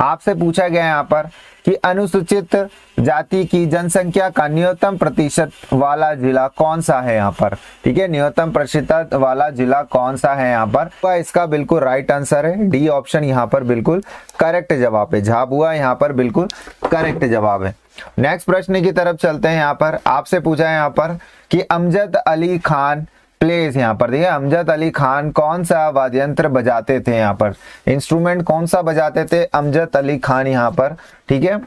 आपसे पूछा गया है यहाँ पर कि अनुसूचित जाति की जनसंख्या का न्यूनतम प्रतिशत वाला जिला कौन सा है यहाँ पर। ठीक है, न्यूनतम प्रतिशत वाला जिला कौन सा है यहाँ पर। तो इसका बिल्कुल राइट आंसर है डी ऑप्शन यहाँ पर बिल्कुल करेक्ट जवाब है। झाबुआ यहाँ पर बिल्कुल करेक्ट जवाब है। नेक्स्ट प्रश्न की तरफ चलते हैं। यहाँ पर आपसे पूछा है यहाँ पर कि अमजद अली खान प्लेस, यहाँ पर देखिए अमजद अली खान कौन सा वाद्य यंत्र बजाते थे, यहाँ पर इंस्ट्रूमेंट कौन सा बजाते थे अमजद अली खान यहाँ पर। ठीक है,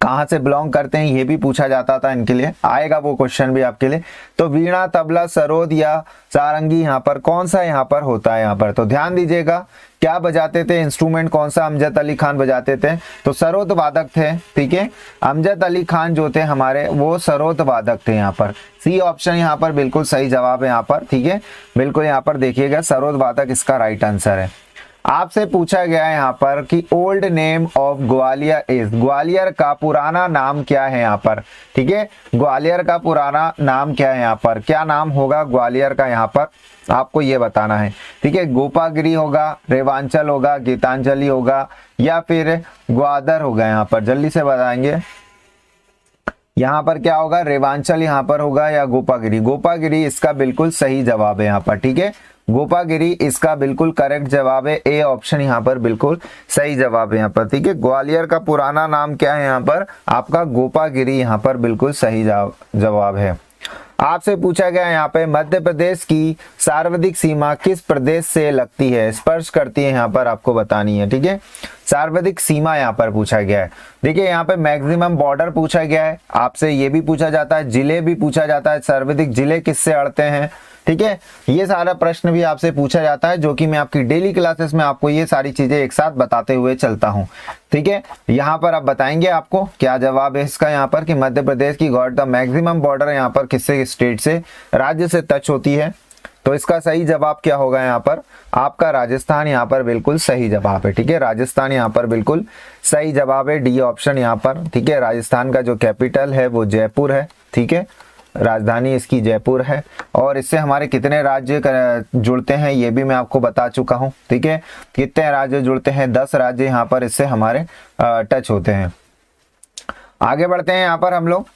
कहाँ से बिलोंग करते हैं ये भी पूछा जाता था, इनके लिए आएगा वो क्वेश्चन भी आपके लिए। तो वीणा, तबला, सरोद या सारंगी यहाँ पर कौन सा यहाँ पर होता है यहाँ पर। तो ध्यान दीजिएगा क्या बजाते थे, इंस्ट्रूमेंट कौन सा अमजद अली खान बजाते थे। तो सरोद वादक थे। ठीक है, अमजद अली खान जो थे हमारे वो सरोद वादक थे यहाँ पर। सी ऑप्शन यहाँ पर बिल्कुल सही जवाब है यहाँ पर। ठीक है, बिल्कुल यहाँ पर देखिएगा सरोद वादक इसका राइट आंसर है। आपसे पूछा गया है यहाँ पर कि old name of Gwalior is, Gwalior का पुराना नाम क्या है यहाँ पर। ठीक है, ग्वालियर का पुराना नाम क्या है यहाँ पर, क्या नाम होगा ग्वालियर का यहाँ पर आपको ये बताना है। ठीक है, गोपागिरी होगा, रेवांचल होगा, गीतांजलि होगा या फिर ग्वादर होगा यहाँ पर, जल्दी से बताएंगे यहाँ पर क्या होगा, रेवांचल यहाँ पर होगा या गोपागिरी। गोपागिरी इसका बिल्कुल सही जवाब है यहाँ पर। ठीक है, गोपागिरी इसका बिल्कुल करेक्ट जवाब है। ए ऑप्शन यहाँ पर बिल्कुल सही जवाब है यहाँ पर। ठीक है, ग्वालियर का पुराना नाम क्या है यहाँ पर आपका, गोपागिरी यहाँ पर बिल्कुल सही जवाब है। आपसे पूछा गया यहाँ पे मध्य प्रदेश की सर्वाधिक सीमा किस प्रदेश से लगती है, स्पर्श करती है, यहाँ पर आपको बतानी है। ठीक है, सर्वाधिक सीमा यहाँ पर पूछा गया है। देखिए यहाँ पे मैक्सिमम बॉर्डर पूछा गया है, आपसे ये भी पूछा जाता है, जिले भी पूछा जाता है, सर्वाधिक जिले किससे अड़ते हैं। ठीक है, ये सारा प्रश्न भी आपसे पूछा जाता है, जो कि मैं आपकी डेली क्लासेस में आपको ये सारी चीजें एक साथ बताते हुए चलता हूं। ठीक है, यहाँ पर आप बताएंगे आपको क्या जवाब है इसका यहाँ पर कि मध्य प्रदेश की द मैक्सिमम बॉर्डर यहाँ पर किससे स्टेट से, राज्य से टच होती है। तो इसका सही जवाब क्या होगा यहाँ पर आपका, राजस्थान यहाँ पर बिल्कुल सही जवाब है। ठीक है, राजस्थान यहाँ पर बिल्कुल सही जवाब है, डी ऑप्शन यहाँ पर। ठीक है, राजस्थान का जो कैपिटल है वो जयपुर है। ठीक है, राजधानी इसकी जयपुर है और इससे हमारे कितने राज्य जुड़ते हैं ये भी मैं आपको बता चुका हूं। ठीक है, कितने राज्य जुड़ते हैं, 10 राज्य यहाँ पर इससे हमारे टच होते हैं। आगे बढ़ते हैं, यहाँ पर हम लोग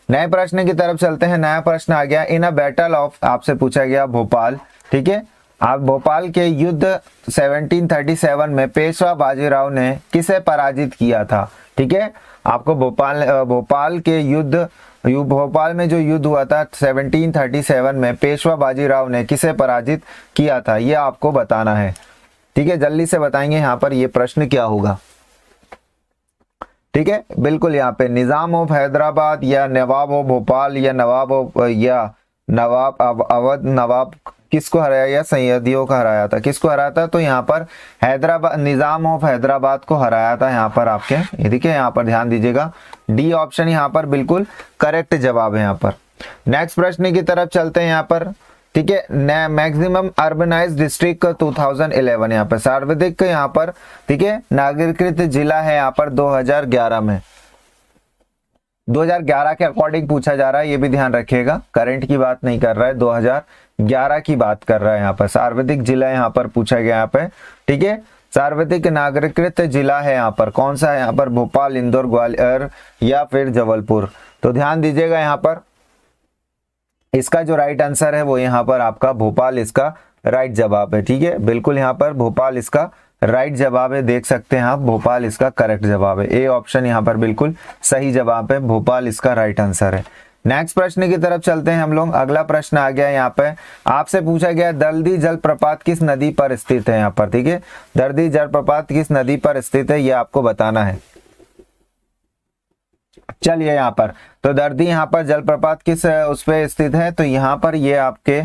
नए प्रश्न की तरफ चलते हैं। नया प्रश्न आ गया, इन अ बैटल ऑफ, आपसे पूछा गया भोपाल। ठीक है, आप भोपाल के युद्ध 1737 में पेशवा बाजीराव ने किसे पराजित किया था। ठीक है, आपको भोपाल के भोपाल में जो युद्ध हुआ था 1737 में पेशवा बाजीराव ने किसे पराजित किया था ये आपको बताना है। ठीक है, जल्दी से बताएंगे यहाँ पर ये प्रश्न क्या होगा। ठीक है, बिल्कुल यहाँ पे निजाम ऑफ हैदराबाद या नवाब ऑफ भोपाल या नवाब अवध, नवाब किसको हराया या सैयदियों को हराया था, किसको हराया था। तो यहाँ पर हैदराबाद, निजाम ऑफ हैदराबाद को हराया था यहाँ पर आपके। ये देखिए यहाँ पर ध्यान दीजिएगा, डी ऑप्शन यहाँ पर बिल्कुल करेक्ट जवाब है यहाँ पर। नेक्स्ट प्रश्न की तरफ चलते हैं यहाँ पर। ठीक है, मैक्सिमम अर्बनाइज्ड डिस्ट्रिक्ट 2011 यहाँ पर सर्वाधिक यहाँ पर। ठीक है, नागरिकृत जिला है यहाँ पर 2011 में, 2011 के अकॉर्डिंग पूछा जा रहा है, ये भी ध्यान रखिएगा, करंट की बात नहीं कर रहा है, 2011 की बात कर रहा है यहाँ पर। सर्वाधिक जिला यहाँ पर पूछा गया यहाँ पे। ठीक है, सर्वाधिक नागरिकृत जिला है यहाँ पर कौन सा है यहाँ पर, भोपाल, इंदौर, ग्वालियर या फिर जबलपुर। तो ध्यान दीजिएगा यहाँ पर इसका जो राइट आंसर है वो यहाँ पर आपका भोपाल इसका राइट जवाब है। ठीक है, बिल्कुल यहाँ पर भोपाल इसका राइट जवाब है, देख सकते हैं आप, भोपाल इसका करेक्ट जवाब है। ए ऑप्शन यहाँ पर बिल्कुल सही जवाब है, भोपाल इसका राइट आंसर है। नेक्स्ट प्रश्न की तरफ चलते हैं हम लोग। अगला प्रश्न आ गया यहाँ पे, आपसे पूछा गया दर्दी जलप्रपात किस नदी पर स्थित है यहाँ पर। ठीक है, दर्दी जलप्रपात किस नदी पर स्थित है ये आपको बताना है। चलिए यहाँ पर, तो दर्दी यहाँ पर जलप्रपात किस उस पे स्थित है, तो यहाँ पर ये आपके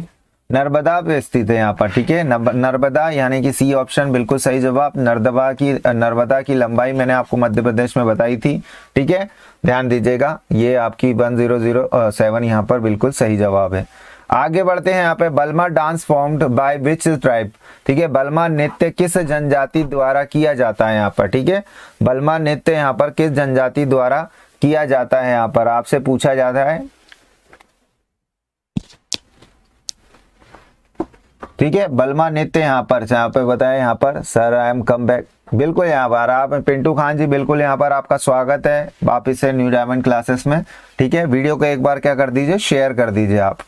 नर्मदा पे स्थित है यहाँ पर। ठीक है, नर्मदा यानी कि सी ऑप्शन बिल्कुल सही जवाब। नर्मदा की लंबाई मैंने आपको मध्य प्रदेश में बताई थी। ठीक है, ध्यान दीजिएगा, ये आपकी 1007 यहाँ पर बिल्कुल सही जवाब है। आगे बढ़ते हैं यहाँ पे, Balma dance formed by which tribe. ठीक है, बल्मा नृत्य किस जनजाति द्वारा किया जाता है यहाँ पर। ठीक है, बल्मा नृत्य यहाँ पर किस जनजाति द्वारा किया जाता है यहाँ पर आपसे पूछा जाता है। ठीक है, बल्मा नृत्य यहाँ पर पे बताया यहाँ पर, sir I am come back, बिल्कुल यहाँ पर आप पिंटू खान जी, बिल्कुल यहाँ पर आपका स्वागत है वापिस से न्यू डायमंड क्लासेस में। ठीक है, वीडियो को एक बार क्या कर दीजिए, शेयर कर दीजिए आप।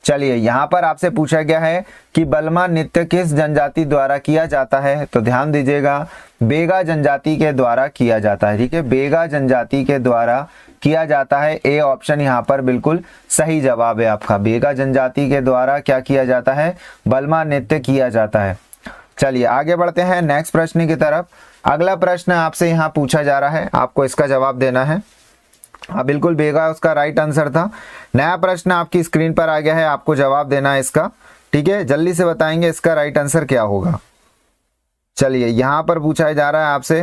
चलिए यहाँ पर आपसे पूछा गया है कि बलमा नृत्य किस जनजाति द्वारा किया जाता है, तो ध्यान दीजिएगा बेगा जनजाति के द्वारा किया जाता है। ठीक है, बेगा जनजाति के द्वारा किया जाता है। ए ऑप्शन यहाँ पर बिल्कुल सही जवाब है आपका। बेगा जनजाति के द्वारा क्या किया जाता है, बलमा नृत्य किया जाता है। चलिए आगे बढ़ते हैं नेक्स्ट प्रश्न की तरफ। अगला प्रश्न आपसे यहाँ पूछा जा रहा है, आपको इसका जवाब देना है। हाँ बिल्कुल, बेगा उसका राइट आंसर था। नया प्रश्न आपकी स्क्रीन पर आ गया है, आपको जवाब देना है इसका। ठीक है, जल्दी से बताएंगे इसका राइट आंसर क्या होगा। चलिए यहाँ पर पूछा जा रहा है आपसे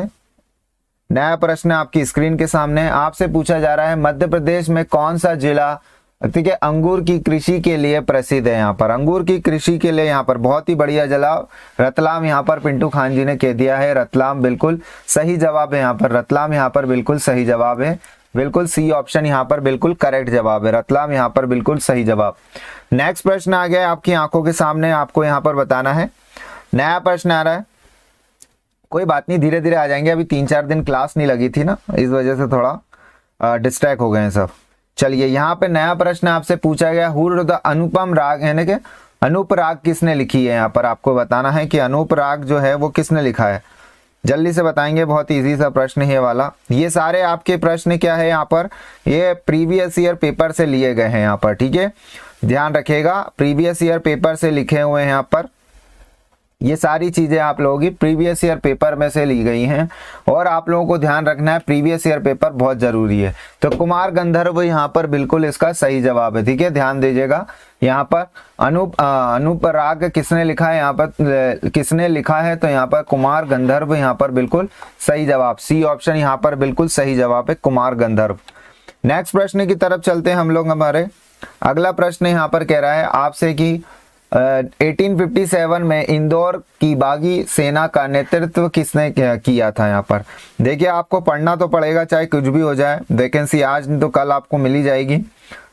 नया प्रश्न आपकी स्क्रीन के सामने। आपसे पूछा जा रहा है मध्य प्रदेश में कौन सा जिला, ठीक है, अंगूर की कृषि के लिए प्रसिद्ध है। यहाँ पर अंगूर की कृषि के लिए यहाँ पर बहुत ही बढ़िया जिला रतलाम, यहाँ पर पिंटू खान जी ने कह दिया है रतलाम बिल्कुल सही जवाब है। यहाँ पर रतलाम यहाँ पर बिल्कुल सही जवाब है, बिल्कुल सी ऑप्शन यहाँ पर बिल्कुल करेक्ट जवाब है, रतलाम यहाँ पर बिल्कुल सही जवाब। नेक्स्ट प्रश्न आ गया आपकी आंखों के सामने, आपको यहाँ पर बताना है। नया प्रश्न आ रहा है, कोई बात नहीं धीरे धीरे आ जाएंगे, अभी 3-4 दिन क्लास नहीं लगी थी ना, इस वजह से थोड़ा डिस्ट्रैक्ट हो गए हैं सब। चलिए यहाँ पे नया प्रश्न आपसे पूछा गया, हुर्र द अनुपम राग यानी कि अनूप राग किसने लिखी है। यहाँ पर आपको बताना है कि अनूप राग जो है वो किसने लिखा है, जल्दी से बताएंगे। बहुत इजी सा प्रश्न है ये वाला। ये सारे आपके प्रश्न क्या है यहाँ पर, ये प्रीवियस ईयर पेपर से लिए गए हैं यहाँ पर। ठीक है, ध्यान रखिएगा प्रीवियस ईयर पेपर से लिखे हुए हैं यहाँ पर। ये सारी चीजें आप लोगों की प्रीवियस ईयर पेपर में से ली गई हैं और आप लोगों को ध्यान रखना है प्रीवियस ईयर पेपर बहुत जरूरी है। तो कुमार गंधर्व यहाँ पर बिल्कुल इसका सही जवाब है। ठीक है, ध्यान दीजिएगा यहाँ पर अनूप राग किसने लिखा है, यहाँ पर किसने लिखा है, तो यहाँ पर कुमार गंधर्व यहाँ पर बिल्कुल सही जवाब, सी ऑप्शन यहाँ पर बिल्कुल सही जवाब है, कुमार गंधर्व। नेक्स्ट प्रश्न की तरफ चलते हैं हम लोग। हमारे अगला प्रश्न यहाँ पर कह रहा है आपसे कि 1857 में इंदौर की बागी सेना का नेतृत्व किसने किया था। यहाँ पर देखिए आपको पढ़ना तो पड़ेगा, चाहे कुछ भी हो जाए। वैकेंसी आज नहीं तो कल आपको मिल ही जाएगी,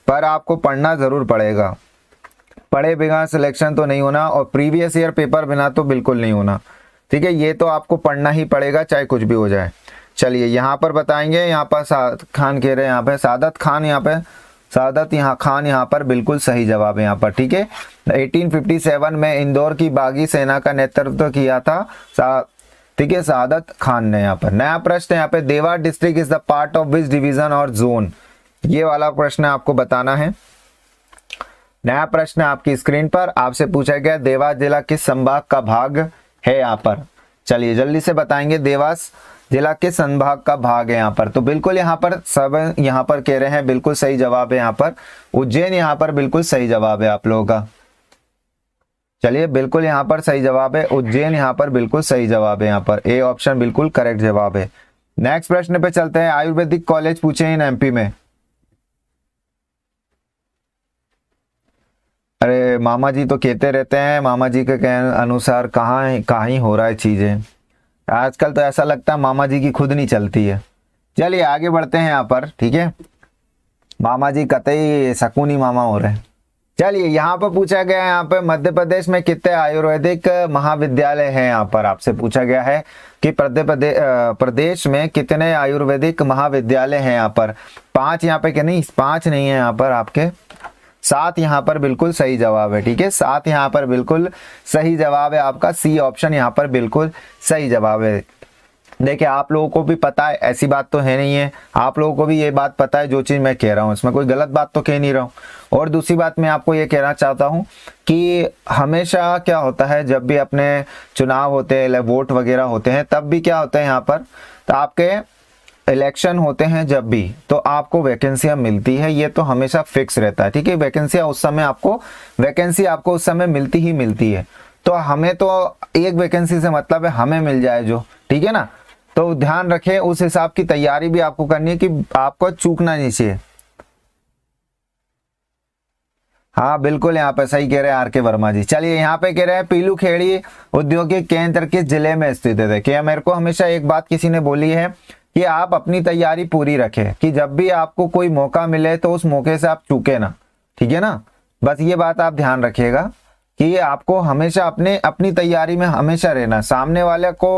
पर आपको पढ़ना जरूर पड़ेगा। पढ़े बिना सिलेक्शन तो नहीं होना और प्रीवियस ईयर पेपर बिना तो बिल्कुल नहीं होना। ठीक है, ये तो आपको पढ़ना ही पड़ेगा चाहे कुछ भी हो जाए। चलिए यहाँ पर बताएंगे, यहाँ पर सादत खान कह रहे हैं, यहाँ पे सादत खान, यहाँ पे सादत खान यहाँ पर बिल्कुल सही जवाब है यहाँ पर। ठीक है, 1857 में इंदौर की बागी सेना का नेतृत्व किया था ठीक है, सादत खान ने। यहाँ पर नया प्रश्न यहाँ पे, Dewas district is the part of which division और जोन, ये वाला प्रश्न आपको बताना है। नया प्रश्न आपकी स्क्रीन पर आपसे पूछा गया देवास जिला किस संभाग का भाग है यहाँ पर। चलिए जल्दी से बताएंगे देवास जिला किस संभाग का भाग है यहाँ पर। तो बिल्कुल यहाँ पर सब यहाँ पर कह रहे हैं बिल्कुल सही जवाब है यहाँ पर उज्जैन, यहाँ पर बिल्कुल सही जवाब है आप लोगों का। चलिए बिल्कुल यहाँ पर सही जवाब है उज्जैन, यहाँ पर बिल्कुल सही जवाब है यहाँ पर, ए ऑप्शन बिल्कुल करेक्ट जवाब है। नेक्स्ट प्रश्न पे चलते हैं। आयुर्वेदिक कॉलेज पूछे हैं एमपी में। अरे मामा जी तो कहते रहते हैं, मामा जी के कहने अनुसार कहाँ ही हो रहा है चीजें। आजकल तो ऐसा लगता है मामा जी की खुद नहीं चलती है। चलिए आगे बढ़ते हैं यहाँ पर। ठीक है, मामा जी कतई सकूनी मामा हो रहे हैं। चलिए यहाँ पर पूछा गया है, यहाँ पे मध्य प्रदेश में कितने आयुर्वेदिक महाविद्यालय हैं। यहाँ पर आपसे पूछा गया है कि प्रदेश में कितने आयुर्वेदिक महाविद्यालय हैं। यहाँ पर 5 यहाँ पे क्या नहीं, 5 नहीं है यहाँ पर आपके 7 यहाँ पर बिल्कुल सही जवाब है। ठीक है, 7 यहाँ पर बिल्कुल सही जवाब है आपका, सी ऑप्शन यहाँ पर बिल्कुल सही जवाब है। देखिए आप लोगों को भी पता है, ऐसी बात तो है नहीं है, आप लोगों को भी ये बात पता है जो चीज़ मैं कह रहा हूँ, इसमें कोई गलत बात तो कह नहीं रहा हूँ। और दूसरी बात मैं आपको ये कहना चाहता हूँ कि हमेशा क्या होता है जब भी अपने चुनाव होते हैं, वोट वगैरह होते हैं, तब भी क्या होता है यहाँ पर, तो आपके इलेक्शन होते हैं जब भी, तो आपको वैकेंसियां मिलती है, ये तो हमेशा फिक्स रहता है। ठीक है, वैकेंसी आपको उस समय मिलती ही मिलती है। तो हमें तो एक वैकेंसी से मतलब है हमें मिल जाए जो, ठीक है ना। तो ध्यान रखें, उस हिसाब की तैयारी भी आपको करनी है कि आपको चूकना नहीं चाहिए। हाँ बिल्कुल यहाँ पे सही कह रहे हैं आर के वर्मा जी। चलिए यहाँ पे कह रहे हैं पीलू खेड़ी औद्योगिक केंद्र किस जिले में स्थित है। देखिए मेरे को हमेशा एक बात किसी ने बोली है कि आप अपनी तैयारी पूरी रखें, कि जब भी आपको कोई मौका मिले तो उस मौके से आप चूके ना, ठीक है ना। बस ये बात आप ध्यान रखिएगा कि आपको हमेशा अपनी तैयारी में हमेशा रहना। सामने वाले को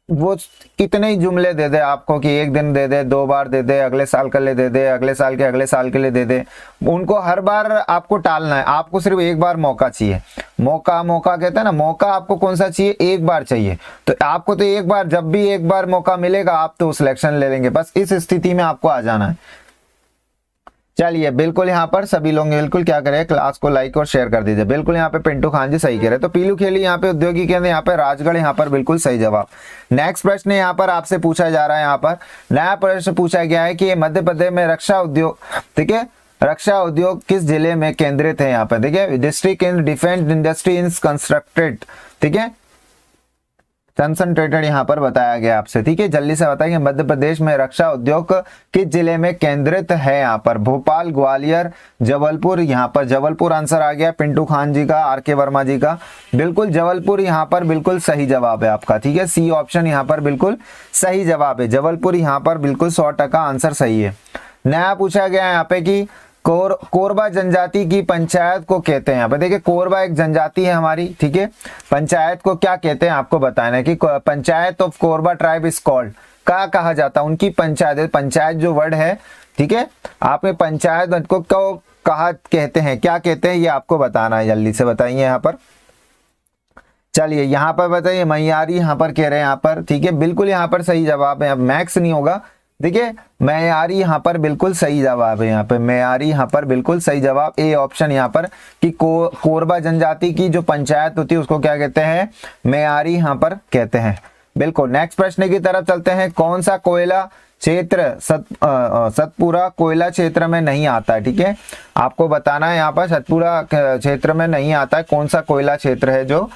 वो कितने ही जुमले दे दे आपको कि एक दिन दे दे, 2 बार दे दे, अगले साल के लिए दे दे, अगले साल के अगले साल के लिए दे दे, उनको हर बार आपको टालना है। आपको सिर्फ एक बार मौका चाहिए। मौका मौका कहते हैं ना, मौका आपको कौन सा चाहिए? एक बार चाहिए। तो आपको तो एक बार, जब भी एक बार मौका मिलेगा आप तो सिलेक्शन ले लेंगे। बस इस स्थिति में आपको आ जाना है। चलिए बिल्कुल यहाँ पर सभी लोग बिल्कुल क्या करें, क्लास को लाइक और शेयर कर दीजिए। बिल्कुल यहाँ पे पिंटू खान जी सही कह रहे हैं। तो पीलू खेली यहाँ पे उद्योगी केंद्र, यहाँ पे राजगढ़, यहाँ पर बिल्कुल सही जवाब। नेक्स्ट प्रश्न यहाँ पर आपसे पूछा जा रहा है, यहाँ पर नया प्रश्न पूछा गया है कि मध्य प्रदेश में रक्षा उद्योग, ठीक है, रक्षा उद्योग किस जिले में केंद्रित है? यहाँ पर देखिए, district in defence industry in constructed, ठीक है, कंसंट्रेटेड यहाँ पर बताया गया आपसे, ठीक है। जल्दी से बताइए, मध्य प्रदेश में रक्षा उद्योग किस जिले में केंद्रित है? यहाँ पर भोपाल, ग्वालियर, जबलपुर। यहाँ पर जबलपुर आंसर आ गया पिंटू खान जी का, आर के वर्मा जी का। बिल्कुल जबलपुर यहाँ पर बिल्कुल सही जवाब है आपका, ठीक है। सी ऑप्शन यहाँ पर बिल्कुल सही जवाब है। जबलपुर यहाँ पर बिल्कुल 100% आंसर सही है। नया पूछा गया है यहाँ पे कि कोरबा जनजाति की पंचायत को कहते हैं। यहाँ पे देखिए, कोरबा एक जनजाति है हमारी, ठीक है। पंचायत को क्या कहते हैं आपको बताना है कि panchayat of Korba tribe is called, क्या कहा जाता है उनकी पंचायत? पंचायत जो वर्ड है, ठीक है, आपने पंचायत को कहा कहते हैं, क्या कहते हैं, ये आपको बताना है। जल्दी से बताइए यहाँ पर। चलिए यहाँ पर बताइए, मैयारी यहाँ पर कह रहे हैं यहाँ पर, ठीक है, बिल्कुल यहाँ पर सही जवाब है। अब मैक्स नहीं होगा, देखिए मैयारी यहाँ पर बिल्कुल सही जवाब है। यहाँ पे मैयारी यहाँ पर बिल्कुल सही जवाब, ए ऑप्शन यहाँ पर कि कोरबा जनजाति की जो पंचायत होती है उसको क्या कहते हैं? मैयारी यहाँ पर कहते हैं। बिल्कुल। नेक्स्ट प्रश्न की तरफ चलते हैं। कौन सा कोयला क्षेत्र सतपुरा कोयला क्षेत्र में नहीं आता है? ठीक है, आपको बताना है यहाँ पर सतपुरा क्षेत्र में नहीं आता है। कौन सा कोयला क्षेत्र है जो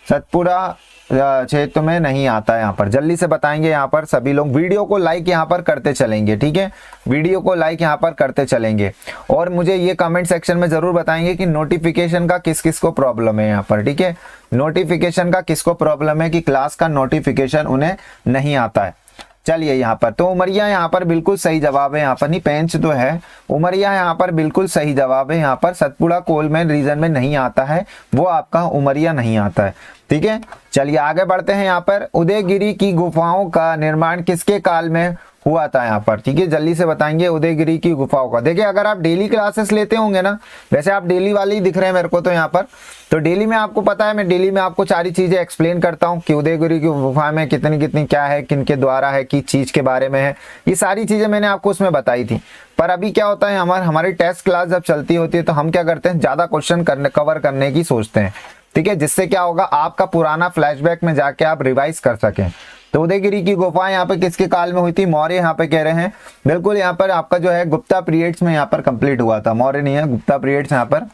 सतपुरा क्षेत्र में नहीं आता है? यहाँ पर जल्दी से बताएंगे। यहाँ पर सभी लोग वीडियो को लाइक यहाँ पर करते चलेंगे, ठीक है, वीडियो को लाइक यहाँ पर करते चलेंगे। और मुझे ये कमेंट सेक्शन में जरूर बताएंगे कि नोटिफिकेशन का किस किस को प्रॉब्लम है यहाँ पर, ठीक है, नोटिफिकेशन का किसको प्रॉब्लम है कि क्लास का नोटिफिकेशन उन्हें नहीं आता है। चलिए यहाँ पर तो उमरिया यहाँ पर बिल्कुल सही जवाब है। यहाँ पर नहीं, पेंच तो है, उमरिया यहाँ पर बिल्कुल सही जवाब है। यहाँ पर सतपुड़ा कोल में रीजन में नहीं आता है, वो आपका उमरिया नहीं आता है, ठीक है। चलिए आगे बढ़ते हैं। यहाँ पर उदयगिरी की गुफाओं का निर्माण किसके काल में हुआ था? यहाँ पर ठीक है, जल्दी से बताएंगे उदयगिरी की गुफाओं का। देखिए अगर आप डेली क्लासेस लेते होंगे ना, वैसे आप डेली वाले ही दिख रहे हैं मेरे को तो यहाँ पर, तो डेली में आपको पता है, मैं डेली में आपको सारी चीजें एक्सप्लेन करता हूँ कि उदयगिरी की गुफा में कितनी कितनी क्या है, किनके द्वारा है, किस चीज के बारे में है, ये सारी चीजें मैंने आपको उसमें बताई थी। पर अभी क्या होता है, हमारी टेस्ट क्लास जब चलती होती है तो हम क्या करते हैं, ज्यादा क्वेश्चन कवर करने की सोचते हैं, ठीक है, जिससे क्या होगा, आपका पुराना फ्लैशबैक में जाके आप रिवाइज कर सकें। तो उदयगिरी की गुफा यहाँ पे किसके काल में हुई थी? मौर्य यहाँ पे कह रहे हैं। बिल्कुल यहाँ पर आपका जो है गुप्ता पीरियड्स में यहाँ पर कंप्लीट हुआ था, मौर्य नहीं है, गुप्ता पीरियड्स यहाँ पर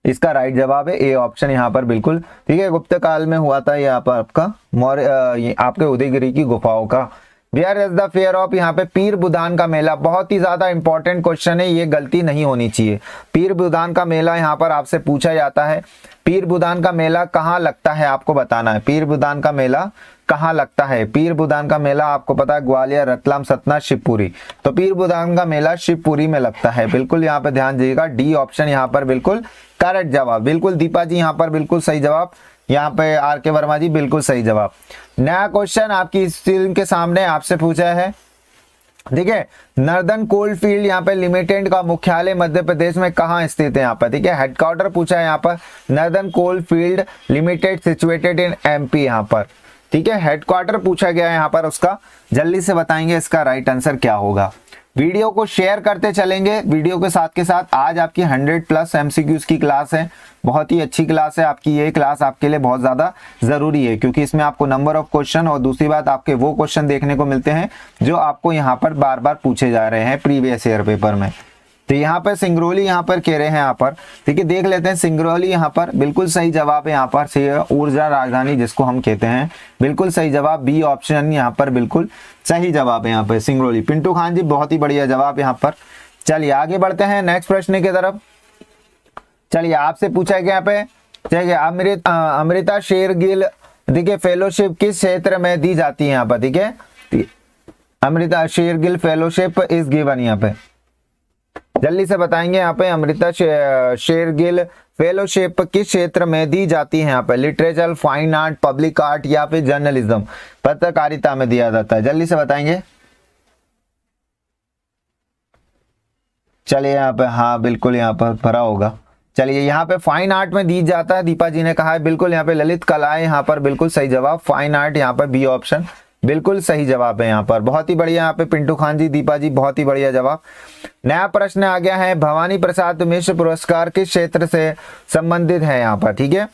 इसका राइट जवाब है, ए ऑप्शन यहाँ पर बिल्कुल ठीक है, गुप्त काल में हुआ था यहाँ पर आपका मौर्य आपके उदयगिरी की गुफाओं का। Where is the fair of, यहाँ पे पीर बुदान का मेला, बहुत ही ज्यादा इंपॉर्टेंट क्वेश्चन है, ये गलती नहीं होनी चाहिए। पीर बुदान का मेला यहाँ पर आपसे पूछा जाता है। पीर बुदान का मेला कहाँ लगता है आपको बताना है, पीर बुदान का मेला कहाँ लगता है? पीर बुदान का मेला आपको पता है ग्वालियर, रतलाम, सतना, शिवपुरी, तो पीर बुदान का मेला शिवपुरी में लगता है। बिल्कुल यहाँ पे ध्यान दीजिएगा, डी ऑप्शन यहाँ पर बिल्कुल करेक्ट जवाब। बिल्कुल दीपा जी यहाँ पर बिल्कुल सही जवाब, यहाँ पे आर के वर्मा जी बिल्कुल सही जवाब। नया क्वेश्चन आपकी स्क्रीन के सामने आपसे पूछा है, ठीक है, नर्दन कोल्ड फील्ड यहाँ पे लिमिटेड का मुख्यालय मध्य प्रदेश में कहाँ स्थित है? यहाँ पर ठीक है, हेडक्वार्टर पूछा है यहाँ पर, northern cold field limited situated in MP, यहाँ पर ठीक है, हेडक्वार्टर पूछा गया है यहाँ पर उसका। जल्दी से बताएंगे इसका राइट आंसर क्या होगा। वीडियो को शेयर करते चलेंगे, वीडियो के साथ आज आपकी 100+ एमसीक्यूज की क्लास है, बहुत ही अच्छी क्लास है आपकी। ये क्लास आपके लिए बहुत ज्यादा जरूरी है क्योंकि इसमें आपको नंबर ऑफ क्वेश्चन और दूसरी बात आपके वो क्वेश्चन देखने को मिलते हैं जो आपको यहाँ पर बार बार पूछे जा रहे हैं प्रीवियस ईयर पेपर में। तो यहाँ पर सिंगरौली यहाँ पर कह रहे हैं यहाँ पर, ठीक है, देख लेते हैं। सिंगरौली यहाँ पर बिल्कुल सही जवाब है, यहाँ पर ऊर्जा राजधानी जिसको हम कहते हैं, बिल्कुल सही जवाब, बी ऑप्शन यहाँ पर बिल्कुल सही जवाब है। यहाँ पर सिंगरौली, पिंटू खान जी बहुत ही बढ़िया जवाब यहाँ पर। चलिए आगे बढ़ते हैं नेक्स्ट प्रश्न की तरफ। चलिए आपसे पूछा गया यहाँ पे, ठीक है, अमृता शेरगिल देखिए फेलोशिप किस क्षेत्र में दी जाती है? यहाँ पर ठीक है, Amrita Shergil fellowship is given, यहाँ पे जल्दी से बताएंगे। यहाँ पे अमृता शेरगिल फेलोशिप किस क्षेत्र में दी जाती है यहाँ पे? Literature, fine art, public art या फिर जर्नलिज्म, पत्रकारिता में दिया जाता है। जल्दी से बताएंगे। चलिए यहाँ पे, हाँ बिल्कुल यहाँ पर भरा होगा। चलिए यहाँ पे फाइन आर्ट में दी जाता है, दीपा जी ने कहा है बिल्कुल। यहाँ पे ललित कलाएं यहाँ पर बिल्कुल सही जवाब, फाइन आर्ट यहाँ पर बी ऑप्शन बिल्कुल सही जवाब है यहाँ पर। बहुत ही बढ़िया यहाँ पे पिंटू खान जी, दीपा जी बहुत ही बढ़िया जवाब। नया प्रश्न आ गया है, भवानी प्रसाद मिश्र पुरस्कार किस क्षेत्र से संबंधित है यहाँ पर? ठीक है,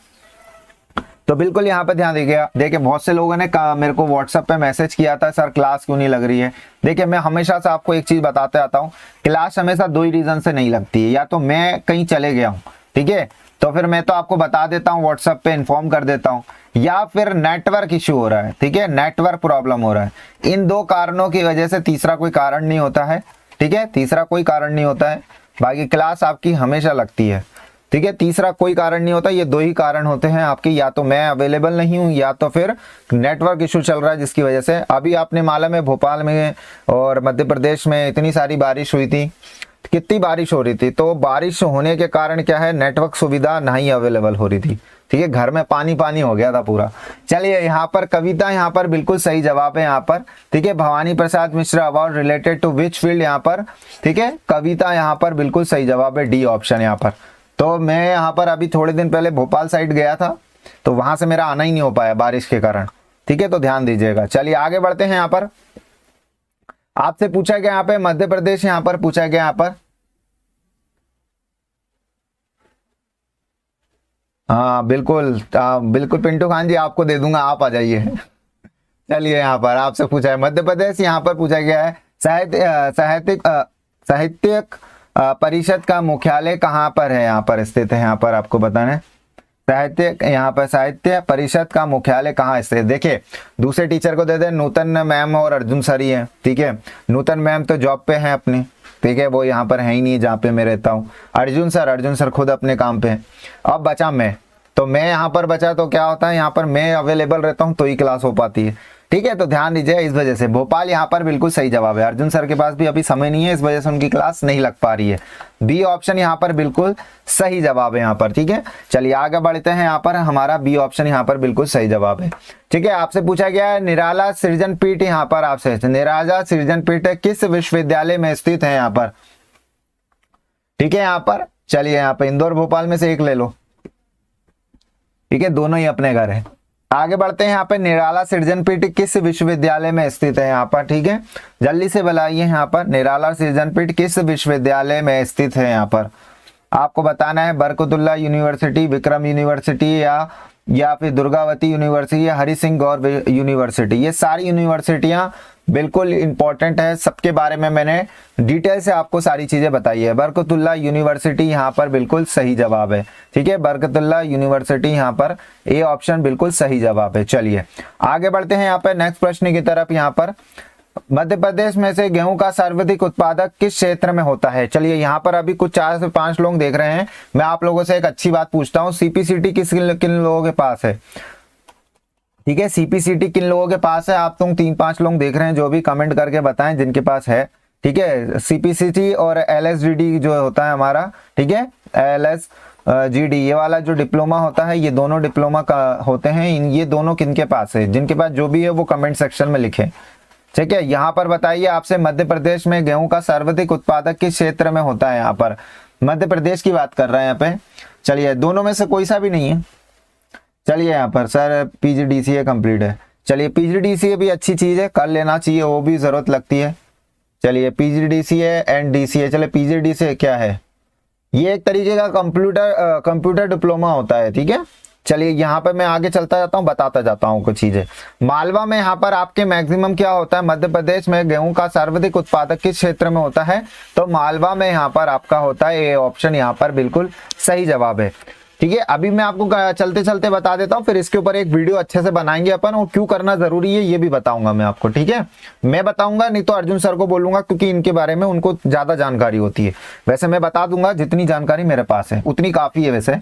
तो बिल्कुल यहाँ पे ध्यान दीजिएगा। देखिए बहुत से लोगों ने मेरे को व्हाट्सएप पे मैसेज किया था, सर क्लास क्यों नहीं लग रही है। देखिए मैं हमेशा से आपको एक चीज बताते आता हूँ, क्लास हमेशा दो ही रीजन से नहीं लगती है, या तो मैं कहीं चले गया हूँ, ठीक है, तो फिर मैं तो आपको बता देता हूँ व्हाट्सएप पे इन्फॉर्म कर देता हूँ, या फिर नेटवर्क इश्यू हो रहा है, ठीक है, नेटवर्क प्रॉब्लम हो रहा है। इन दो कारणों की वजह से, तीसरा कोई कारण नहीं होता है, ठीक है, तीसरा कोई कारण नहीं होता है। बाकी क्लास आपकी हमेशा लगती है, ठीक है, तीसरा कोई कारण नहीं होता। ये दो ही कारण होते हैं आपके, या तो मैं अवेलेबल नहीं हूँ या तो फिर नेटवर्क इशू चल रहा है, जिसकी वजह से। अभी आपने मालूम है भोपाल में और मध्य प्रदेश में इतनी सारी बारिश हुई थी, कितनी बारिश हो रही थी, तो बारिश होने के कारण क्या है, नेटवर्क सुविधा नहीं अवेलेबल हो रही थी, ठीक है, घर में पानी पानी हो गया था पूरा। चलिए यहाँ पर कविता यहाँ पर बिल्कुल सही जवाब है यहाँ पर, ठीक है। Bhawani Prasad Mishra award related to which field यहाँ पर, ठीक है, कविता यहाँ पर बिल्कुल सही जवाब है, डी ऑप्शन यहाँ पर। तो मैं यहाँ पर अभी थोड़े दिन पहले भोपाल साइड गया था, तो वहां से मेरा आना ही नहीं हो पाया बारिश के कारण, ठीक है, तो ध्यान दीजिएगा। चलिए आगे बढ़ते हैं। यहाँ पर आपसे पूछा गया, यहाँ पे मध्य प्रदेश यहाँ पर पूछा गया, यहाँ पर हाँ बिल्कुल बिल्कुल पिंटू खान जी आपको दे दूंगा, आप आ जाइए। चलिए यहाँ पर आपसे पूछा है मध्य प्रदेश, यहाँ पर पूछा गया है साहित्यिक परिषद का मुख्यालय कहाँ पर है, यहाँ पर स्थित है, यहाँ पर आपको बताना है यहाँ पर साहित्य परिषद का मुख्यालय कहाँ स्थित। देखिए दूसरे टीचर को दे दे, नूतन मैम और अर्जुन सर ही है, ठीक है, नूतन मैम तो जॉब पे है अपनी, ठीक है, वो यहाँ पर है ही नहीं जहाँ पे मैं रहता हूँ। अर्जुन सर खुद अपने काम पे है। अब बचा मैं, तो मैं यहाँ पर बचा, तो क्या होता है यहाँ पर मैं अवेलेबल रहता हूँ तो ही क्लास हो पाती है, ठीक है, तो ध्यान दीजिए। इस वजह से भोपाल यहाँ पर बिल्कुल सही जवाब है। अर्जुन सर के पास भी अभी समय नहीं है, इस वजह से उनकी क्लास नहीं लग पा रही है। बी ऑप्शन यहाँ पर बिल्कुल सही जवाब है यहाँ पर, ठीक है। चलिए आगे बढ़ते हैं। यहाँ पर हमारा बी ऑप्शन यहाँ पर बिल्कुल सही जवाब है, ठीक है। आपसे पूछा गया है निराला सृजन पीठ, यहाँ पर आपसे निराला सृजन पीठ किस विश्वविद्यालय में स्थित है यहाँ पर, ठीक है, यहाँ पर। चलिए यहाँ पर इंदौर भोपाल में से एक ले लो, ठीक है, दोनों ही अपने घर है। आगे बढ़ते हैं। यहाँ पे निराला सृजन पीठ किस विश्वविद्यालय में स्थित है यहाँ पर, ठीक है, जल्दी से बताइए। यहाँ पर निराला सृजन पीठ किस विश्वविद्यालय में स्थित है यहाँ पर आपको बताना है। बरकतुल्लाह यूनिवर्सिटी, विक्रम यूनिवर्सिटी या फिर दुर्गावती यूनिवर्सिटी या हरि सिंह गौर यूनिवर्सिटी। ये सारी यूनिवर्सिटियां बिल्कुल इंपॉर्टेंट है, सबके बारे में मैंने डिटेल से आपको सारी चीजें बताई है। बरकतुल्लाह यूनिवर्सिटी यहाँ पर बिल्कुल सही जवाब है, ठीक है, बरकतुल्लाह यूनिवर्सिटी यहाँ पर ए ऑप्शन बिल्कुल सही जवाब है। चलिए आगे बढ़ते हैं यहाँ पर नेक्स्ट प्रश्न की तरफ। यहाँ पर मध्य प्रदेश में से गेहूं का सर्वाधिक उत्पादक किस क्षेत्र में होता है। चलिए यहाँ पर अभी कुछ 4 से 5 लोग देख रहे हैं। मैं आप लोगों से एक अच्छी बात पूछता हूँ, सीपीसीटी किन लोगों के पास है, ठीक है, सीपीसीटी किन लोगों के पास है। आप तुम 3-5 लोग देख रहे हैं, जो भी कमेंट करके बताएं जिनके पास है, ठीक है। सीपीसीटी और एलएसजीडी जो होता है हमारा, ठीक है, एलएसजीडी ये वाला जो डिप्लोमा होता है, ये दोनों डिप्लोमा का होते हैं। ये दोनों किनके पास है, जिनके पास जो भी है वो कमेंट सेक्शन में लिखें, ठीक है। यहाँ पर बताइए आपसे मध्य प्रदेश में गेहूं का सर्वाधिक उत्पादक किस क्षेत्र में होता है। यहाँ पर मध्य प्रदेश की बात कर रहे हैं यहाँ पे। चलिए दोनों में से कोई सा भी नहीं है। चलिए यहाँ पर सर पीजीडीसीए कंप्लीट है। चलिए पीजीडीसीए भी अच्छी चीज है, कर लेना चाहिए, वो भी जरूरत लगती है। चलिए पीजीडीसीए एंड डीसीए। चलिए पीजीडीसीए क्या है, ये एक तरीके का कंप्यूटर डिप्लोमा होता है, ठीक है। चलिए यहाँ पे मैं आगे चलता जाता हूँ, बताता जाता हूँ कुछ चीजें। मालवा में यहाँ पर आपके मैक्सिमम क्या होता है, मध्य प्रदेश में गेहूं का सर्वाधिक उत्पादक किस क्षेत्र में होता है, तो मालवा में यहाँ पर आपका होता है ए ऑप्शन यहाँ पर बिल्कुल सही जवाब है, ठीक है। अभी मैं आपको चलते चलते बता देता हूँ, फिर इसके ऊपर एक वीडियो अच्छे से बनाएंगे अपन, और क्यों करना जरूरी है ये भी बताऊंगा मैं आपको, ठीक है। मैं बताऊंगा, नहीं तो अर्जुन सर को बोलूंगा, क्योंकि इनके बारे में उनको ज्यादा जानकारी होती है। वैसे मैं बता दूंगा, जितनी जानकारी मेरे पास है उतनी काफी है वैसे।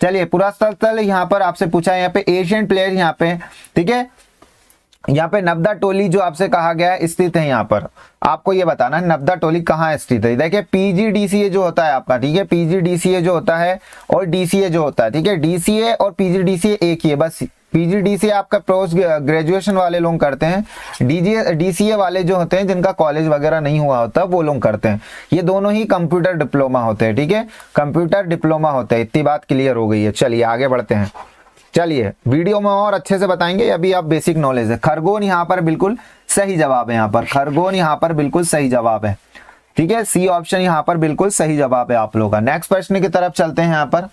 चलिए पुरातत्व स्थल यहाँ पर आपसे पूछा है, यहाँ पे एशियन प्लेयर यहाँ पे, ठीक है, यहाँ पे नब्दा टोली जो आपसे कहा गया है स्थित है यहाँ पर, आपको ये बताना है नब्दा टोली कहाँ स्थित है। देखिए पीजीडीसीए जो होता है आपका, ठीक है, पीजीडीसीए जो होता है और डीसीए जो होता है, ठीक है, डीसीए और पीजीडीसीए एक ही है, बस पीजीडीसीए आपका पोस्ट ग्रेजुएशन वाले लोग करते हैं, डीसीए वाले जो होते हैं जिनका कॉलेज वगैरह नहीं हुआ होता वो लोग करते हैं। ये दोनों ही कंप्यूटर डिप्लोमा होते हैं, ठीक है, कंप्यूटर डिप्लोमा होते हैं। इतनी बात क्लियर हो गई है। चलिए आगे बढ़ते हैं। चलिए वीडियो में और अच्छे से बताएंगे, अभी आप बेसिक नॉलेज है। खरगोन यहाँ पर बिल्कुल सही जवाब है, यहाँ पर खरगोन यहाँ पर बिल्कुल सही जवाब है, ठीक है, सी ऑप्शन यहाँ पर बिल्कुल सही जवाब है आप लोगों का। नेक्स्ट प्रश्न की तरफ चलते हैं। यहाँ पर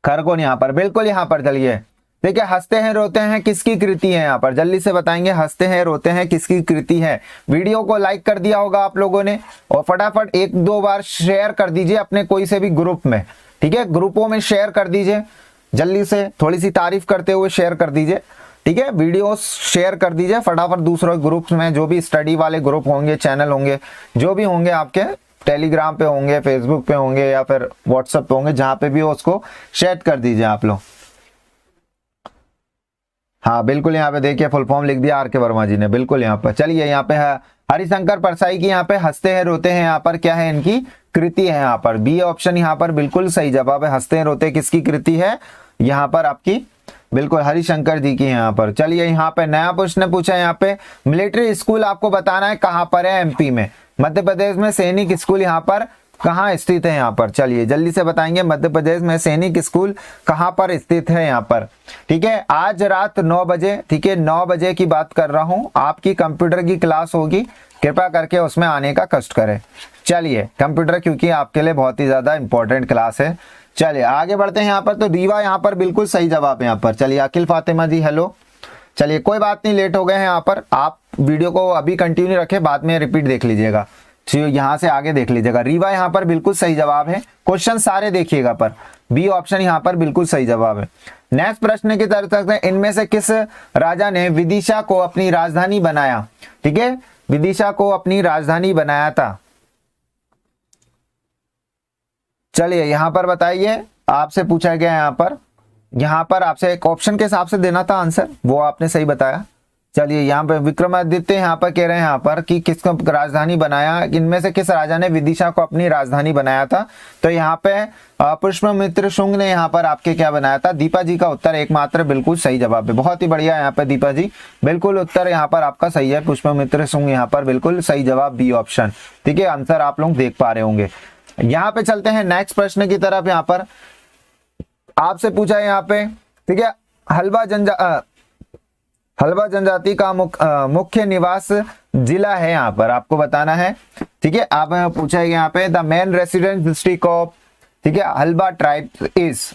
खरगोन यहाँ पर बिल्कुल, यहाँ पर चलिए देखिए, हंसते हैं रोते हैं किसकी कृति है, यहाँ पर जल्दी से बताएंगे, हंसते हैं रोते हैं किसकी कृति है। वीडियो को लाइक कर दिया होगा आप लोगों ने और फटाफट एक दो बार शेयर कर दीजिए अपने कोई से भी ग्रुप में, ठीक है, ग्रुपों में शेयर कर दीजिए, जल्दी से थोड़ी सी तारीफ करते हुए शेयर कर दीजिए, ठीक है, वीडियो शेयर कर दीजिए फटाफट दूसरों ग्रुप्स में, जो भी स्टडी वाले ग्रुप होंगे, चैनल होंगे, जो भी होंगे आपके, टेलीग्राम पे होंगे, फेसबुक पे होंगे या फिर व्हाट्सएप पे होंगे, जहां पे भी हो उसको शेयर कर दीजिए आप लोग। हाँ बिल्कुल, यहाँ पे देखिए फुल फॉर्म लिख दिया आर.के. वर्मा जी ने, बिल्कुल यहाँ पर। चलिए यहाँ पे है हरिशंकर परसाई की, यहाँ पे हंसते हैं रोते हैं, यहाँ पर क्या है इनकी कृति है, यहाँ पर बी ऑप्शन यहाँ पर बिल्कुल सही जवाब है। हंसते हैं रोते किसकी कृति है, यहाँ पर आपकी बिल्कुल हरिशंकर जी की यहाँ पर। चलिए यहाँ पे नया प्रश्न पूछा है, यहाँ पे मिलिट्री स्कूल आपको बताना है कहाँ पर है, एमपी में, मध्य प्रदेश में सैनिक स्कूल यहाँ पर कहाँ स्थित है, यहाँ पर चलिए जल्दी से बताएंगे, मध्य प्रदेश में सैनिक स्कूल कहाँ पर स्थित है यहाँ पर, ठीक है, आज रात 9 बजे, ठीक है, 9 बजे की बात कर रहा हूँ, आपकी कंप्यूटर की क्लास होगी, कृपया करके उसमें आने का कष्ट करें। चलिए कंप्यूटर क्योंकि आपके लिए बहुत ही ज्यादा इंपॉर्टेंट क्लास है। चलिए आगे बढ़ते हैं। यहाँ पर तो रीवा यहाँ पर बिल्कुल सही जवाब है यहाँ पर। चलिए अखिल फातिमा जी हेलो, चलिए कोई बात नहीं, लेट हो गए हैं यहाँ पर, आप वीडियो को अभी कंटिन्यू रखें, बाद में रिपीट देख लीजिएगा, यहाँ से आगे देख लीजिएगा। रीवा यहाँ पर बिल्कुल सही जवाब है, क्वेश्चन सारे देखिएगा, पर बी ऑप्शन यहाँ पर बिल्कुल सही जवाब है। नेक्स्ट प्रश्न की तरफ चलते हैं, इनमें से किस राजा ने विदिशा को अपनी राजधानी बनाया, ठीक है, विदिशा को अपनी राजधानी बनाया था। चलिए यहाँ पर बताइए, आपसे पूछा गया यहाँ पर आपसे एक ऑप्शन के हिसाब से देना था आंसर, वो आपने सही बताया। चलिए यहाँ पे विक्रमादित्य यहाँ पर कह रहे हैं यहाँ पर कि किसको राजधानी बनाया, इनमें से किस राजा ने विदिशा को अपनी राजधानी बनाया था, तो यहाँ पे पुष्यमित्र शुंग ने यहाँ पर आपके क्या बनाया था। दीपा जी का उत्तर एकमात्र बिल्कुल सही जवाब है, बहुत ही बढ़िया यहाँ पे दीपा जी, बिल्कुल उत्तर यहाँ पर आपका सही है, पुष्यमित्र शुंग यहाँ पर बिल्कुल सही जवाब बी ऑप्शन, ठीक है, आंसर आप लोग देख पा रहे होंगे। यहाँ पे चलते हैं नेक्स्ट प्रश्न की तरफ। यहाँ पर आपसे पूछा है यहाँ पे, ठीक है, हल्बा जनजाति का मुख्य निवास जिला है, यहाँ पर आपको बताना है, ठीक है, आप पूछा है यहाँ पे the main residence district of, ठीक है, हल्बा ट्राइब इज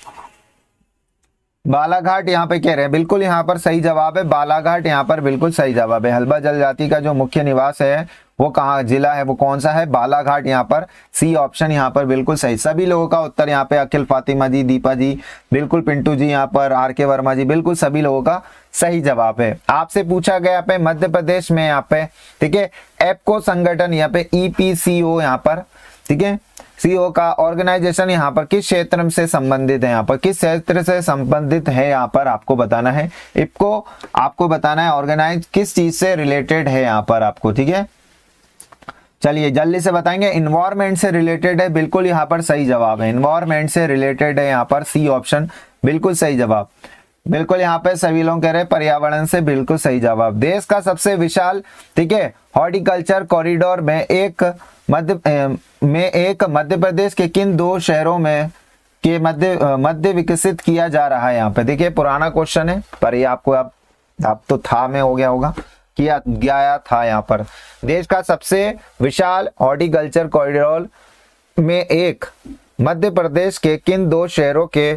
बालाघाट, यहाँ पे कह रहे हैं बिल्कुल यहाँ पर सही जवाब है, बालाघाट यहाँ पर बिल्कुल सही जवाब है। हल्बा जनजाति का जो मुख्य निवास है वो कहाँ जिला है, वो कौन सा है, बालाघाट, यहाँ पर सी ऑप्शन यहाँ पर बिल्कुल सही। सभी लोगों का उत्तर यहाँ पे अखिल फातिमा जी, दीपा जी, बिल्कुल पिंटू जी, यहाँ पर आर.के. वर्मा जी, बिल्कुल सभी लोगों का सही जवाब है। आपसे पूछा गया यहाँ पे मध्य प्रदेश में यहाँ पे, ठीक है, एपको संगठन यहाँ पे EPCO यहाँ पर, ठीक है, CO का ऑर्गेनाइजेशन यहाँ पर किस क्षेत्र से संबंधित है, यहाँ पर किस क्षेत्र से संबंधित है, यहाँ पर आपको बताना है। इपको आपको बताना है ऑर्गेनाइज किस चीज से रिलेटेड है यहाँ पर आपको, ठीक है। चलिए जल्दी से बताएंगे, इन्वायरमेंट से रिलेटेड है, बिल्कुल यहाँ पर सही जवाब है, इन्वायरमेंट से रिलेटेड है यहाँ पर सी ऑप्शन बिल्कुल सही जवाब। बिल्कुल यहाँ पे सभी लोग कह रहे हैं पर्यावरण से, बिल्कुल सही जवाब। देश का सबसे विशाल, ठीक है, हॉर्टिकल्चर कॉरिडोर में एक मध्य प्रदेश के किन 2 शहरों में के मध्य विकसित किया जा रहा है। यहाँ पे देखिए पुराना क्वेश्चन है, पर ये आपको आप तो था में हो गया होगा, किया गया था। यहाँ पर देश का सबसे विशाल हॉर्टिकल्चर कॉरिडोर में एक मध्य प्रदेश के किन 2 शहरों के,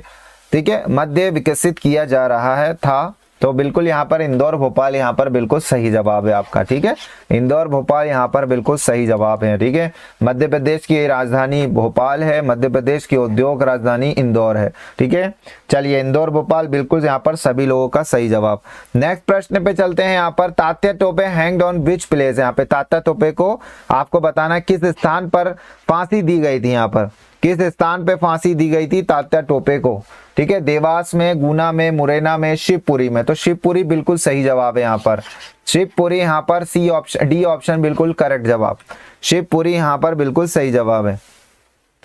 ठीक है, मध्य विकसित किया जा रहा है था, तो बिल्कुल यहाँ पर इंदौर भोपाल यहाँ पर बिल्कुल सही जवाब है आपका, ठीक है, इंदौर भोपाल यहाँ पर बिल्कुल सही जवाब है, ठीक है। मध्य प्रदेश की राजधानी भोपाल है, मध्य प्रदेश की औद्योगिक राजधानी इंदौर है, ठीक है। चलिए इंदौर भोपाल बिल्कुल यहाँ पर सभी लोगों का सही जवाब। नेक्स्ट प्रश्न पे चलते हैं। यहाँ पर Tatya Tope hanged on which place, यहाँ पे तात्या टोपे को आपको बताना किस स्थान पर फांसी दी गई थी, यहाँ पर किस स्थान पे फांसी दी गई थी तात्या टोपे को? ठीक है, देवास में, गुना में, मुरैना में, शिवपुरी में। तो शिवपुरी बिल्कुल सही जवाब है यहाँ पर। शिवपुरी यहाँ पर सी ऑप्शन, डी ऑप्शन बिल्कुल करेक्ट जवाब। शिवपुरी यहाँ पर बिल्कुल सही जवाब है।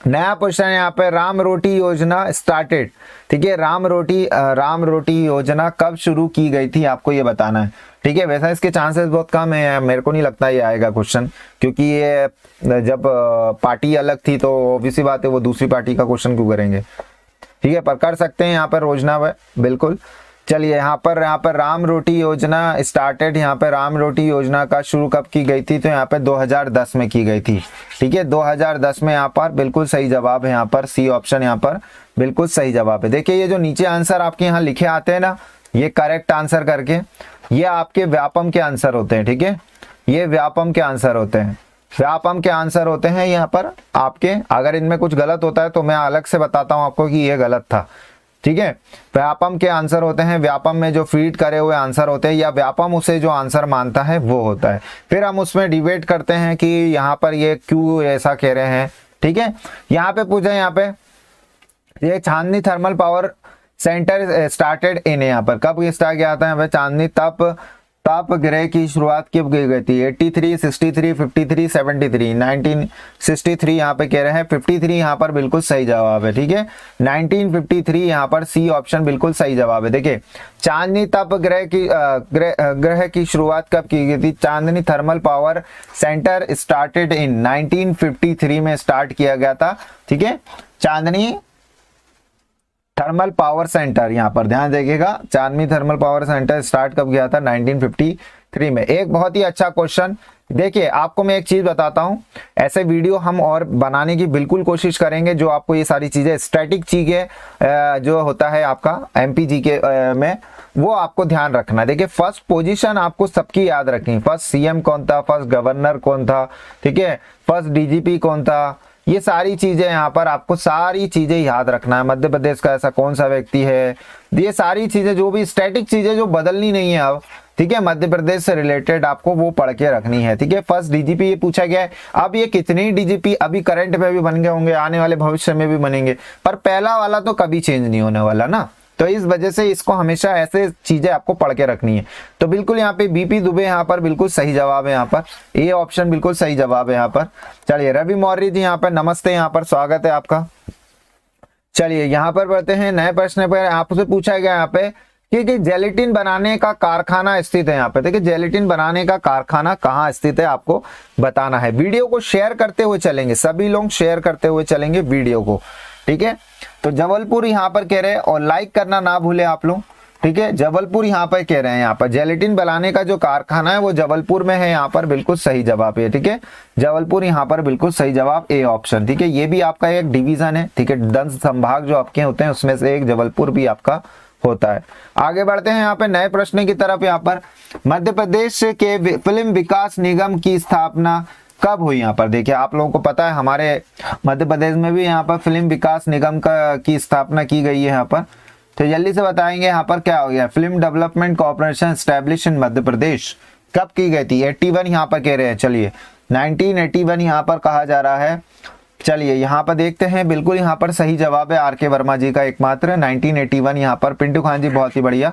नया क्वेश्चन यहाँ पे, राम रोटी योजना स्टार्टेड। ठीक है, राम रोटी योजना कब शुरू की गई थी, आपको ये बताना है। ठीक है, वैसा इसके चांसेस बहुत कम है, मेरे को नहीं लगता ये आएगा क्वेश्चन, क्योंकि ये जब पार्टी अलग थी तो ऑब्वियसली बात है वो दूसरी पार्टी का क्वेश्चन क्यों करेंगे। ठीक है, पर कर सकते हैं यहाँ पर योजना बिल्कुल। चलिए यहाँ पर राम रोटी योजना स्टार्टेड, यहाँ पे राम रोटी योजना का शुरू कब की गई थी? तो यहाँ पे 2010 में की गई थी। ठीक है, 2010 में यहाँ पर बिल्कुल सही जवाब है। यहाँ पर सी ऑप्शन यहाँ पर बिल्कुल सही जवाब है। देखिए ये जो नीचे आंसर आपके यहाँ लिखे आते हैं ना, ये करेक्ट आंसर करके, ये आपके व्यापम के आंसर होते हैं। ठीक है, ये व्यापम के आंसर होते हैं, व्यापम के आंसर होते हैं यहाँ पर आपके। अगर इनमें कुछ गलत होता है तो मैं अलग से बताता हूँ आपको कि ये गलत था। ठीक है, व्यापम के आंसर होते हैं, व्यापम में जो फीड करे हुए आंसर होते हैं या व्यापम उसे जो आंसर मानता है वो होता है। फिर हम उसमें डिबेट करते हैं कि यहाँ पर ये क्यों ऐसा कह रहे हैं। ठीक है, यहाँ पे पूछे, यहाँ पे ये Chandni thermal power centre started in, यहाँ पर कब स्टार्ट किया था? यहाँ पे चांदनी ताप गृह की शुरुआत कब की गई थी? 83, 63, 53, 73। 1963 यहाँ पे कह रहे हैं, 53 यहाँ पर बिल्कुल सही जवाब है। ठीक है, 1953 यहाँ पर सी ऑप्शन बिल्कुल सही जवाब है। देखिए चांदनी ताप गृह की शुरुआत कब की गई थी? Chandni thermal power centre started in 1953 में स्टार्ट किया गया था। ठीक है, चांदनी थर्मल पावर सेंटर, यहाँ पर ध्यान देखिएगा, चांदनी थर्मल पावर सेंटर स्टार्ट कब किया था? 1953 में। एक बहुत ही अच्छा क्वेश्चन। देखिए आपको मैं एक चीज बताता हूं, ऐसे वीडियो हम और बनाने की बिल्कुल कोशिश करेंगे जो आपको ये सारी चीजें, स्टैटिक चीजें जो होता है आपका एमपीजी के में, वो आपको ध्यान रखना। देखिए फर्स्ट पोजीशन आपको सबकी याद रखनी, फर्स्ट सीएम कौन था, फर्स्ट गवर्नर कौन था, ठीक है, फर्स्ट डीजीपी कौन था, ये सारी चीजें यहाँ पर आपको सारी चीजें याद रखना है। मध्य प्रदेश का ऐसा कौन सा व्यक्ति है, ये सारी चीजें जो भी स्टैटिक चीजें जो बदलनी नहीं है अब, ठीक है, मध्य प्रदेश से रिलेटेड आपको वो पढ़ के रखनी है। ठीक है, फर्स्ट डीजीपी ये पूछा गया है। अब ये कितनी डीजीपी अभी करंट में भी बन गए होंगे, आने वाले भविष्य में भी बनेंगे, पर पहला वाला तो कभी चेंज नहीं होने वाला ना, तो इस वजह से इसको हमेशा ऐसे चीजें आपको पढ़ के रखनी है। तो बिल्कुल यहाँ पे बीपी दुबे यहाँ पर बिल्कुल सही जवाब है, यहाँ पर ए ऑप्शन बिल्कुल सही जवाब है यहाँ पर। चलिए रवि मौर्य जी यहाँ पर नमस्ते, यहाँ पर स्वागत है आपका। चलिए यहाँ पर बढ़ते हैं नए प्रश्न पर। आपसे पूछा गया यहाँ पे कि जेलेटिन बनाने का कारखाना स्थित है यहाँ पे। देखिए जेलेटिन बनाने का कारखाना कहाँ स्थित है आपको बताना है। वीडियो को शेयर करते हुए चलेंगे, सभी लोग शेयर करते हुए चलेंगे वीडियो को। ठीक है, तो जबलपुर यहाँ पर कह रहे हैं और लाइक करना ना भूले आप लोग। ठीक है, जबलपुर यहाँ पर कह रहे हैं, यहाँ पर जेलेटिन बनाने का जो कारखाना है वो जबलपुर में है, यहाँ पर बिल्कुल सही जवाब है। ठीक है, जबलपुर यहाँ पर बिल्कुल सही जवाब ए ऑप्शन। ठीक है, ये भी आपका एक डिवीजन है। ठीक है, दंत संभाग जो आपके होते हैं उसमें से एक जबलपुर भी आपका होता है। आगे बढ़ते हैं यहाँ पे नए प्रश्न की तरफ। यहाँ पर मध्य प्रदेश के फिल्म विकास निगम की स्थापना कब हुई? यहाँ पर देखिए आप लोगों को पता है हमारे मध्य प्रदेश में भी यहाँ पर फिल्म विकास निगम की स्थापना की गई है यहाँ पर। तो जल्दी से बताएंगे यहाँ पर क्या हो गया। Film development corporation establish in Madhya Pradesh कब की गई थी? 81 यहाँ पर कह रहे हैं। चलिए 1981 यहाँ पर कहा जा रहा है। चलिए यहाँ पर देखते हैं, बिल्कुल यहाँ पर सही जवाब है आर.के. वर्मा जी का एकमात्र 1981 यहाँ पर। पिंटू खान जी बहुत ही बढ़िया,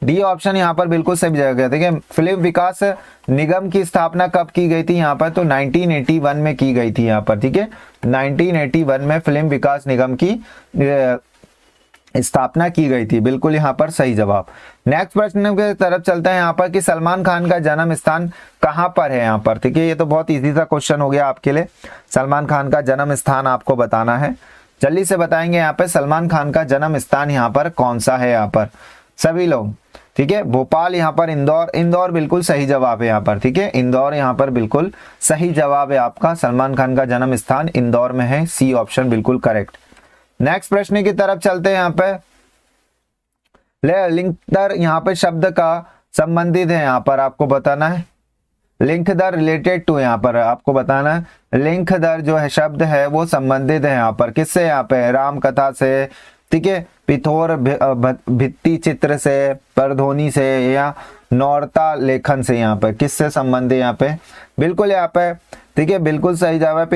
डी ऑप्शन यहाँ पर बिल्कुल सही जगह। देखिए फिल्म विकास निगम की स्थापना कब की गई थी यहाँ पर? तो 1981 में की गई थी यहाँ पर। ठीक है, 1981 में फिल्म विकास निगम की स्थापना की गई थी, बिल्कुल यहाँ पर सही जवाब। नेक्स्ट प्रश्न की तरफ चलते हैं यहाँ पर कि सलमान खान का जन्म स्थान कहाँ पर है यहाँ पर। ठीक है, ये तो बहुत इजी सा क्वेश्चन हो गया आपके लिए। सलमान खान का जन्म स्थान आपको बताना है, जल्दी से बताएंगे यहाँ पे सलमान खान का जन्म स्थान यहाँ पर कौन सा है यहाँ पर सभी लोग। ठीक है, भोपाल यहाँ पर, इंदौर बिल्कुल सही जवाब है यहाँ पर। ठीक है, इंदौर यहाँ पर बिल्कुल सही जवाब है आपका। सलमान खान का जन्म स्थान इंदौर में है, सी ऑप्शन बिल्कुल करेक्ट। नेक्स्ट प्रश्न की तरफ चलते हैं यहाँ पे। लिंकदर यहाँ पे शब्द का संबंधित है, यहाँ पर आपको बताना है। लिंकदर रिलेटेड टू, यहाँ पर आपको बताना है लिंकदर जो है शब्द है वो संबंधित है यहाँ पर किससे? यहाँ पे राम कथा से, ठीक है, पिथौर भित्ति चित्र से, परधोनी से या नौरता लेखन से। यहाँ पे किससे संबंध है यहाँ पे? बिल्कुल यहाँ पे, ठीक है, बिल्कुल सही जवाब है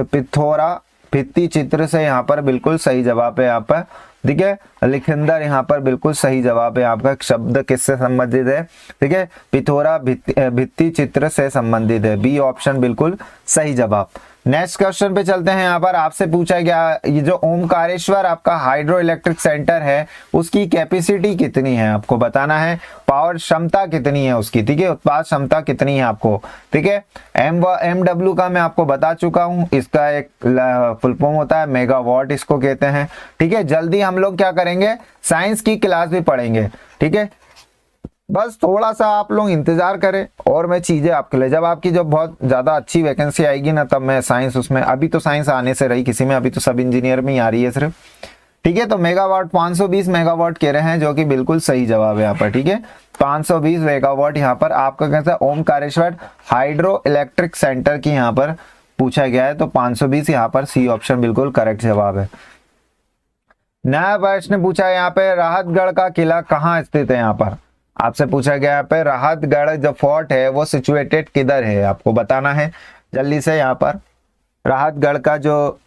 पिथौरा भित्ति चित्र से यहाँ पर बिल्कुल सही जवाब है यहाँ पर, ठीक है। लिखिंदर यहाँ पर बिल्कुल सही जवाब है आपका। शब्द किससे संबंधित है, ठीक है, पिथोरा भित्ति चित्र से संबंधित है। बी ऑप्शन बिल्कुल सही जवाब। नेक्स्ट क्वेश्चन पे चलते हैं। यहाँ पर आपसे पूछा गया ये जो ओमकारेश्वर आपका हाइड्रो इलेक्ट्रिक सेंटर है उसकी कैपेसिटी कितनी है, आपको बताना है। पावर क्षमता कितनी है उसकी, ठीक है, उत्पाद क्षमता कितनी है आपको, ठीक है। MW का मैं आपको बता चुका हूँ, इसका एक फुल फॉर्म होता है मेगावाट, इसको कहते हैं, ठीक है। जल्दी हम लोग क्या करेंगे, साइंस की क्लास भी पढ़ेंगे, ठीक है। बस थोड़ा सा आप लोग इंतजार करें और मैं चीजें आपके लिए, जब आपकी जो बहुत ज्यादा अच्छी वैकेंसी आएगी ना तब मैं साइंस उसमें, अभी तो साइंस आने से रही किसी में, अभी तो सब इंजीनियर में ही आ रही है सिर्फ, ठीक है। तो मेगावाट 520 मेगावाट कह रहे हैं जो कि बिल्कुल सही जवाब है यहाँ पर, ठीक है। 520 मेगावाट यहाँ पर आपका कैसा ओमकारेश्वर हाइड्रो इलेक्ट्रिक सेंटर की यहाँ पर पूछा गया है, तो 520 यहाँ पर सी ऑप्शन बिल्कुल करेक्ट जवाब है। नया प्रश्न पूछा है यहाँ पे, राहतगढ़ का किला कहाँ स्थित है, यहाँ पर आपसे पूछा गया यहाँ पे राहतगढ़ जो फोर्ट है वो सिचुएटेड किधर है, आपको बताना है जल्दी से। यहाँ पर राहतगढ़ का जो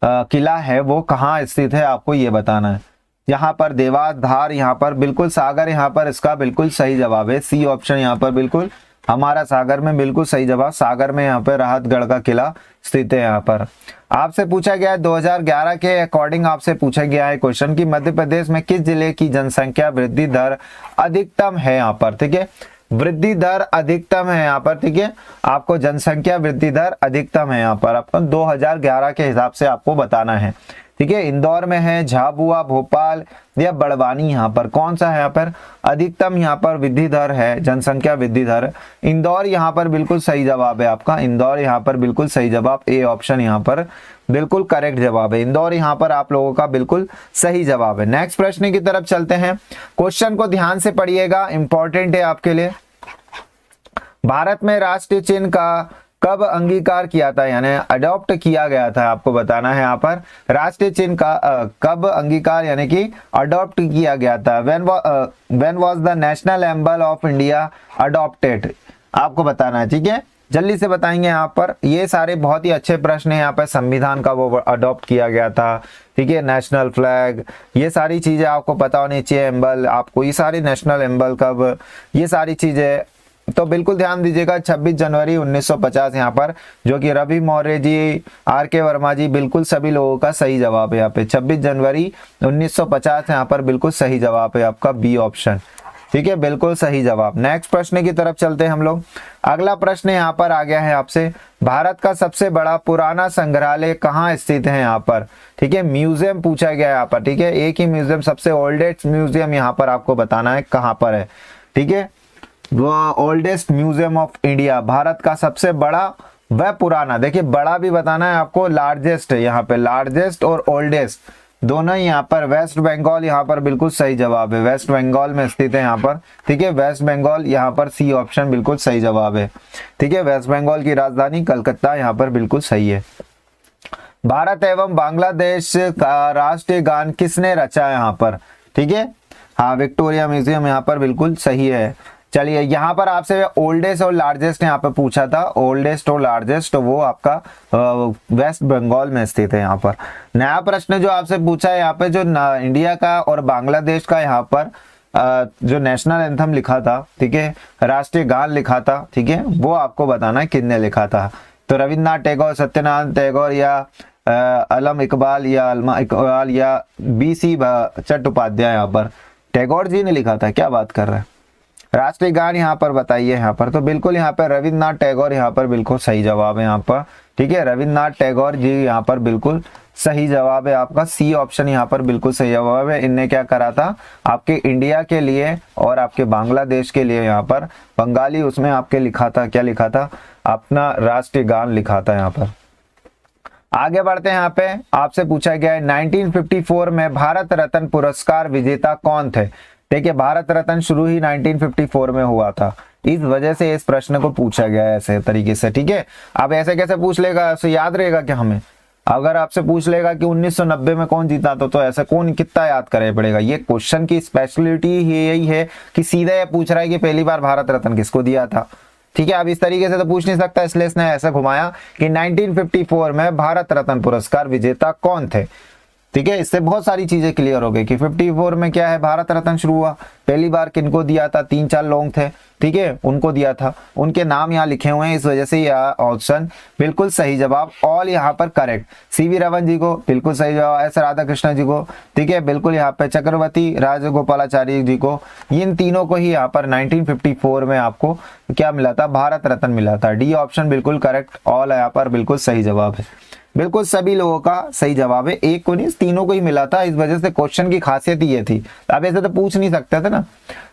किला है वो कहाँ स्थित है, आपको ये बताना है। यहाँ पर देवास, धार, यहाँ पर बिल्कुल सागर, यहाँ पर इसका बिल्कुल सही जवाब है। सी ऑप्शन यहाँ पर बिल्कुल हमारा सागर में बिल्कुल सही जवाब, सागर में यहाँ पे राहतगढ़ का किला स्थित है। यहाँ पर आपसे पूछा गया है 2011 के अकॉर्डिंग आपसे पूछा गया है क्वेश्चन कि मध्य प्रदेश में किस जिले की जनसंख्या वृद्धि दर अधिकतम है, यहाँ पर, ठीक है। वृद्धि दर अधिकतम है यहाँ पर, ठीक है। आपको जनसंख्या वृद्धि दर अधिकतम है यहाँ पर, आपको 2011 के हिसाब से आपको बताना है, ठीक है। इंदौर में है, झाबुआ, भोपाल या बड़वानी, यहाँ पर कौन सा है यहाँ पर अधिकतम यहाँ पर वृद्धि दर है, जनसंख्या वृद्धि दर। इंदौर यहाँ पर बिल्कुल सही जवाब है आपका, इंदौर यहाँ पर बिल्कुल सही जवाब, ए ऑप्शन यहाँ पर बिल्कुल करेक्ट जवाब है। इंदौर यहाँ पर आप लोगों का बिल्कुल सही जवाब है। नेक्स्ट प्रश्न की तरफ चलते हैं। क्वेश्चन को ध्यान से पढ़िएगा, इंपॉर्टेंट है आपके लिए। भारत में राष्ट्रीय चिन्ह का कब अंगीकार किया था, यानी अडॉप्ट किया गया था, आपको बताना है यहाँ पर। राष्ट्रीय चिन्ह का कब अंगीकार यानी कि अडॉप्ट किया गया था। When was the national एम्बल of India adopted, आपको बताना है, ठीक है। जल्दी से बताएंगे यहाँ पर, ये सारे बहुत ही अच्छे प्रश्न हैं। यहाँ पर संविधान का वो अडॉप्ट किया गया था, ठीक है, नेशनल फ्लैग, ये सारी चीजें आपको पता होनी चाहिए। एम्बल आपको, ये सारी नेशनल एम्बल कब, ये सारी चीजें तो बिल्कुल ध्यान दीजिएगा। 26 जनवरी 1950 यहाँ पर, जो कि रवि मौर्य जी, RK वर्मा जी, बिल्कुल सभी लोगों का सही जवाब है यहाँ पे। 26 जनवरी 1950 यहाँ पर बिल्कुल सही जवाब है आपका, बी ऑप्शन, ठीक है, बिल्कुल सही जवाब। नेक्स्ट प्रश्न की तरफ चलते हैं हम लोग। अगला प्रश्न यहाँ पर आ गया है आपसे, भारत का सबसे बड़ा पुराना संग्रहालय कहाँ स्थित है, यहाँ पर, ठीक है। म्यूजियम पूछा गया है यहाँ पर, ठीक है। एक ही म्यूजियम, सबसे ओल्डेस्ट म्यूजियम यहाँ पर आपको बताना है कहाँ पर है, ठीक है। वो oldest museum of India, Bharat का सबसे बड़ा व पुराना, देखिए बड़ा भी बताना है आपको, लार्जेस्ट है यहाँ पे, लार्जेस्ट और ओल्डेस्ट दोनों ही यहाँ पर। वेस्ट बंगाल यहाँ पर बिल्कुल सही जवाब है, वेस्ट बंगाल में स्थित है यहाँ पर, ठीक है। वेस्ट बंगाल यहाँ पर सी ऑप्शन बिल्कुल सही जवाब है, ठीक है। वेस्ट बंगाल की राजधानी कलकत्ता यहाँ पर बिल्कुल सही है। भारत एवं बांग्लादेश का राष्ट्रीय गान किसने रचा है, यहाँ पर, ठीक है। हाँ, विक्टोरिया म्यूजियम यहाँ पर बिल्कुल सही है। चलिए, यहाँ पर आपसे ओल्डेस्ट और लार्जेस्ट यहाँ पे पूछा था, ओल्डेस्ट और लार्जेस्ट, तो वो आपका वेस्ट बंगाल में स्थित है यहाँ पर। नया प्रश्न जो आपसे पूछा है यहाँ पे, जो इंडिया का और बांग्लादेश का यहाँ पर जो नेशनल एंथम लिखा था, ठीक है, राष्ट्रीय गान लिखा था, ठीक है, वो आपको बताना है किसने लिखा था। तो रविन्द्रनाथ टैगोर, सत्यनारायण टैगोर या अलम इकबाल या अलमा इकबाल या BC चट्टोपाध्याय, यहाँ पर टैगोर जी ने लिखा था, क्या बात कर रहे हैं। राष्ट्रीय गान यहाँ पर बताइए, यहाँ पर तो बिल्कुल यहाँ पर रविन्द्रनाथ टैगोर यहाँ पर बिल्कुल सही जवाब है यहाँ पर, ठीक है। रविन्द्रनाथ टैगोर जी यहाँ पर बिल्कुल सही जवाब है आपका, सी ऑप्शन यहाँ पर बिल्कुल सही जवाब है। इनने क्या करा था, आपके इंडिया के लिए और आपके बांग्लादेश के लिए यहाँ पर बंगाली उसमें आपके लिखा था, क्या लिखा था, अपना राष्ट्रीय गान लिखा था यहाँ पर। आगे बढ़ते हैं। यहाँ पे आपसे पूछा गया है 1954 में भारत रत्न पुरस्कार विजेता कौन थे, देखिए भारत रत्न शुरू ही 1954 में हुआ था, इस वजह से इस प्रश्न को पूछा गया है ऐसे तरीके से, ठीक है। अब ऐसे कैसे पूछ लेगा, ऐसे याद रहेगा क्या हमें, अगर आपसे पूछ लेगा कि 1990 में कौन जीता तो ऐसा कौन कितना याद करे पड़ेगा। ये क्वेश्चन की स्पेशलिटी ही यही है कि सीधा ये पूछ रहा है कि पहली बार भारत रत्न किसको दिया था, ठीक है, अब इस तरीके से तो पूछ नहीं सकता, इसलिए इसने ऐसा घुमाया कि 1954 में भारत रत्न पुरस्कार विजेता कौन थे। ठीक है, इससे बहुत सारी चीजें क्लियर हो गई कि 54 में क्या है, भारत रत्न शुरू हुआ। पहली बार किनको दिया था, 3-4 लोग थे, ठीक है, उनको दिया था, उनके नाम यहाँ लिखे हुए हैं, इस वजह से यह ऑप्शन बिल्कुल सही जवाब, ऑल यहाँ पर करेक्ट। सीवी रमन जी को बिल्कुल सही जवाब, एस राधा कृष्ण जी को, ठीक है, बिल्कुल यहाँ पे चक्रवर्ती राजगोपालाचारी जी को, इन तीनों को ही यहाँ पर 1954 में आपको क्या मिला था, भारत रत्न मिला था। डी ऑप्शन बिल्कुल करेक्ट, ऑल यहाँ पर बिल्कुल सही जवाब है। बिल्कुल सभी लोगों का सही जवाब है, एक को नहीं तीनों को ही मिला था, इस वजह से क्वेश्चन की खासियत ही ये थी। अब ऐसे तो पूछ नहीं सकते थे ना।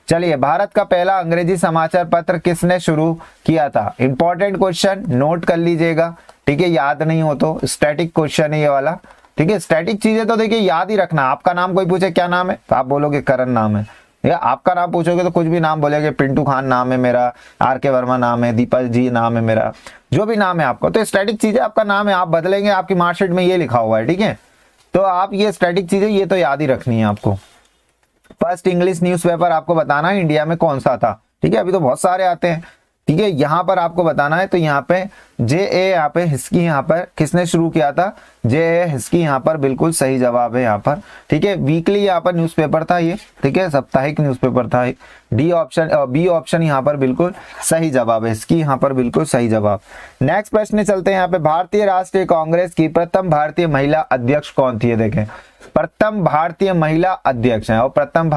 चलिए, भारत का पहला अंग्रेजी समाचार पत्र किसने शुरू किया था? इंपॉर्टेंट क्वेश्चन, नोट कर लीजिएगा, ठीक है, याद नहीं हो तो स्टैटिक क्वेश्चन है ये वाला, ठीक है। स्टैटिक चीजें तो देखिए याद ही रखना। आपका नाम कोई पूछे क्या नाम है तो आप बोलोगे करण नाम है, या आपका नाम पूछोगे तो कुछ भी नाम बोलेगे, पिंटू खान नाम है मेरा, आर.के. वर्मा नाम है, दीपक जी नाम है मेरा, जो भी नाम है आपका, तो स्टैटिक चीजें आपका नाम है, आप बदलेंगे, आपकी मार्कशीट में ये लिखा हुआ है, ठीक है। तो आप ये स्टैटिक चीजें ये तो याद ही रखनी है आपको। फर्स्ट इंग्लिश न्यूज़पेपर आपको बताना है इंडिया में कौन सा था, ठीक है, अभी तो बहुत सारे आते हैं, ठीक है, यहाँ पर आपको बताना है। तो यहाँ पे जे.ए. यहाँ पे हिस्की, यहाँ पर किसने शुरू किया था? जे.ए. हिस्की यहाँ पर बिल्कुल सही जवाब है यहाँ पर, ठीक है। वीकली यहाँ पर न्यूज़पेपर था ये, ठीक है, साप्ताहिक न्यूज़पेपर था। डी ऑप्शन, बी ऑप्शन यहाँ पर बिल्कुल सही जवाब है, इसकी यहाँ पर बिल्कुल सही जवाब। नेक्स्ट प्रश्न चलते हैं यहाँ पे, भारतीय राष्ट्रीय कांग्रेस की प्रथम भारतीय महिला अध्यक्ष कौन थी? देखें, प्रथम भारतीय महिला अध्यक्ष है, और प्रथम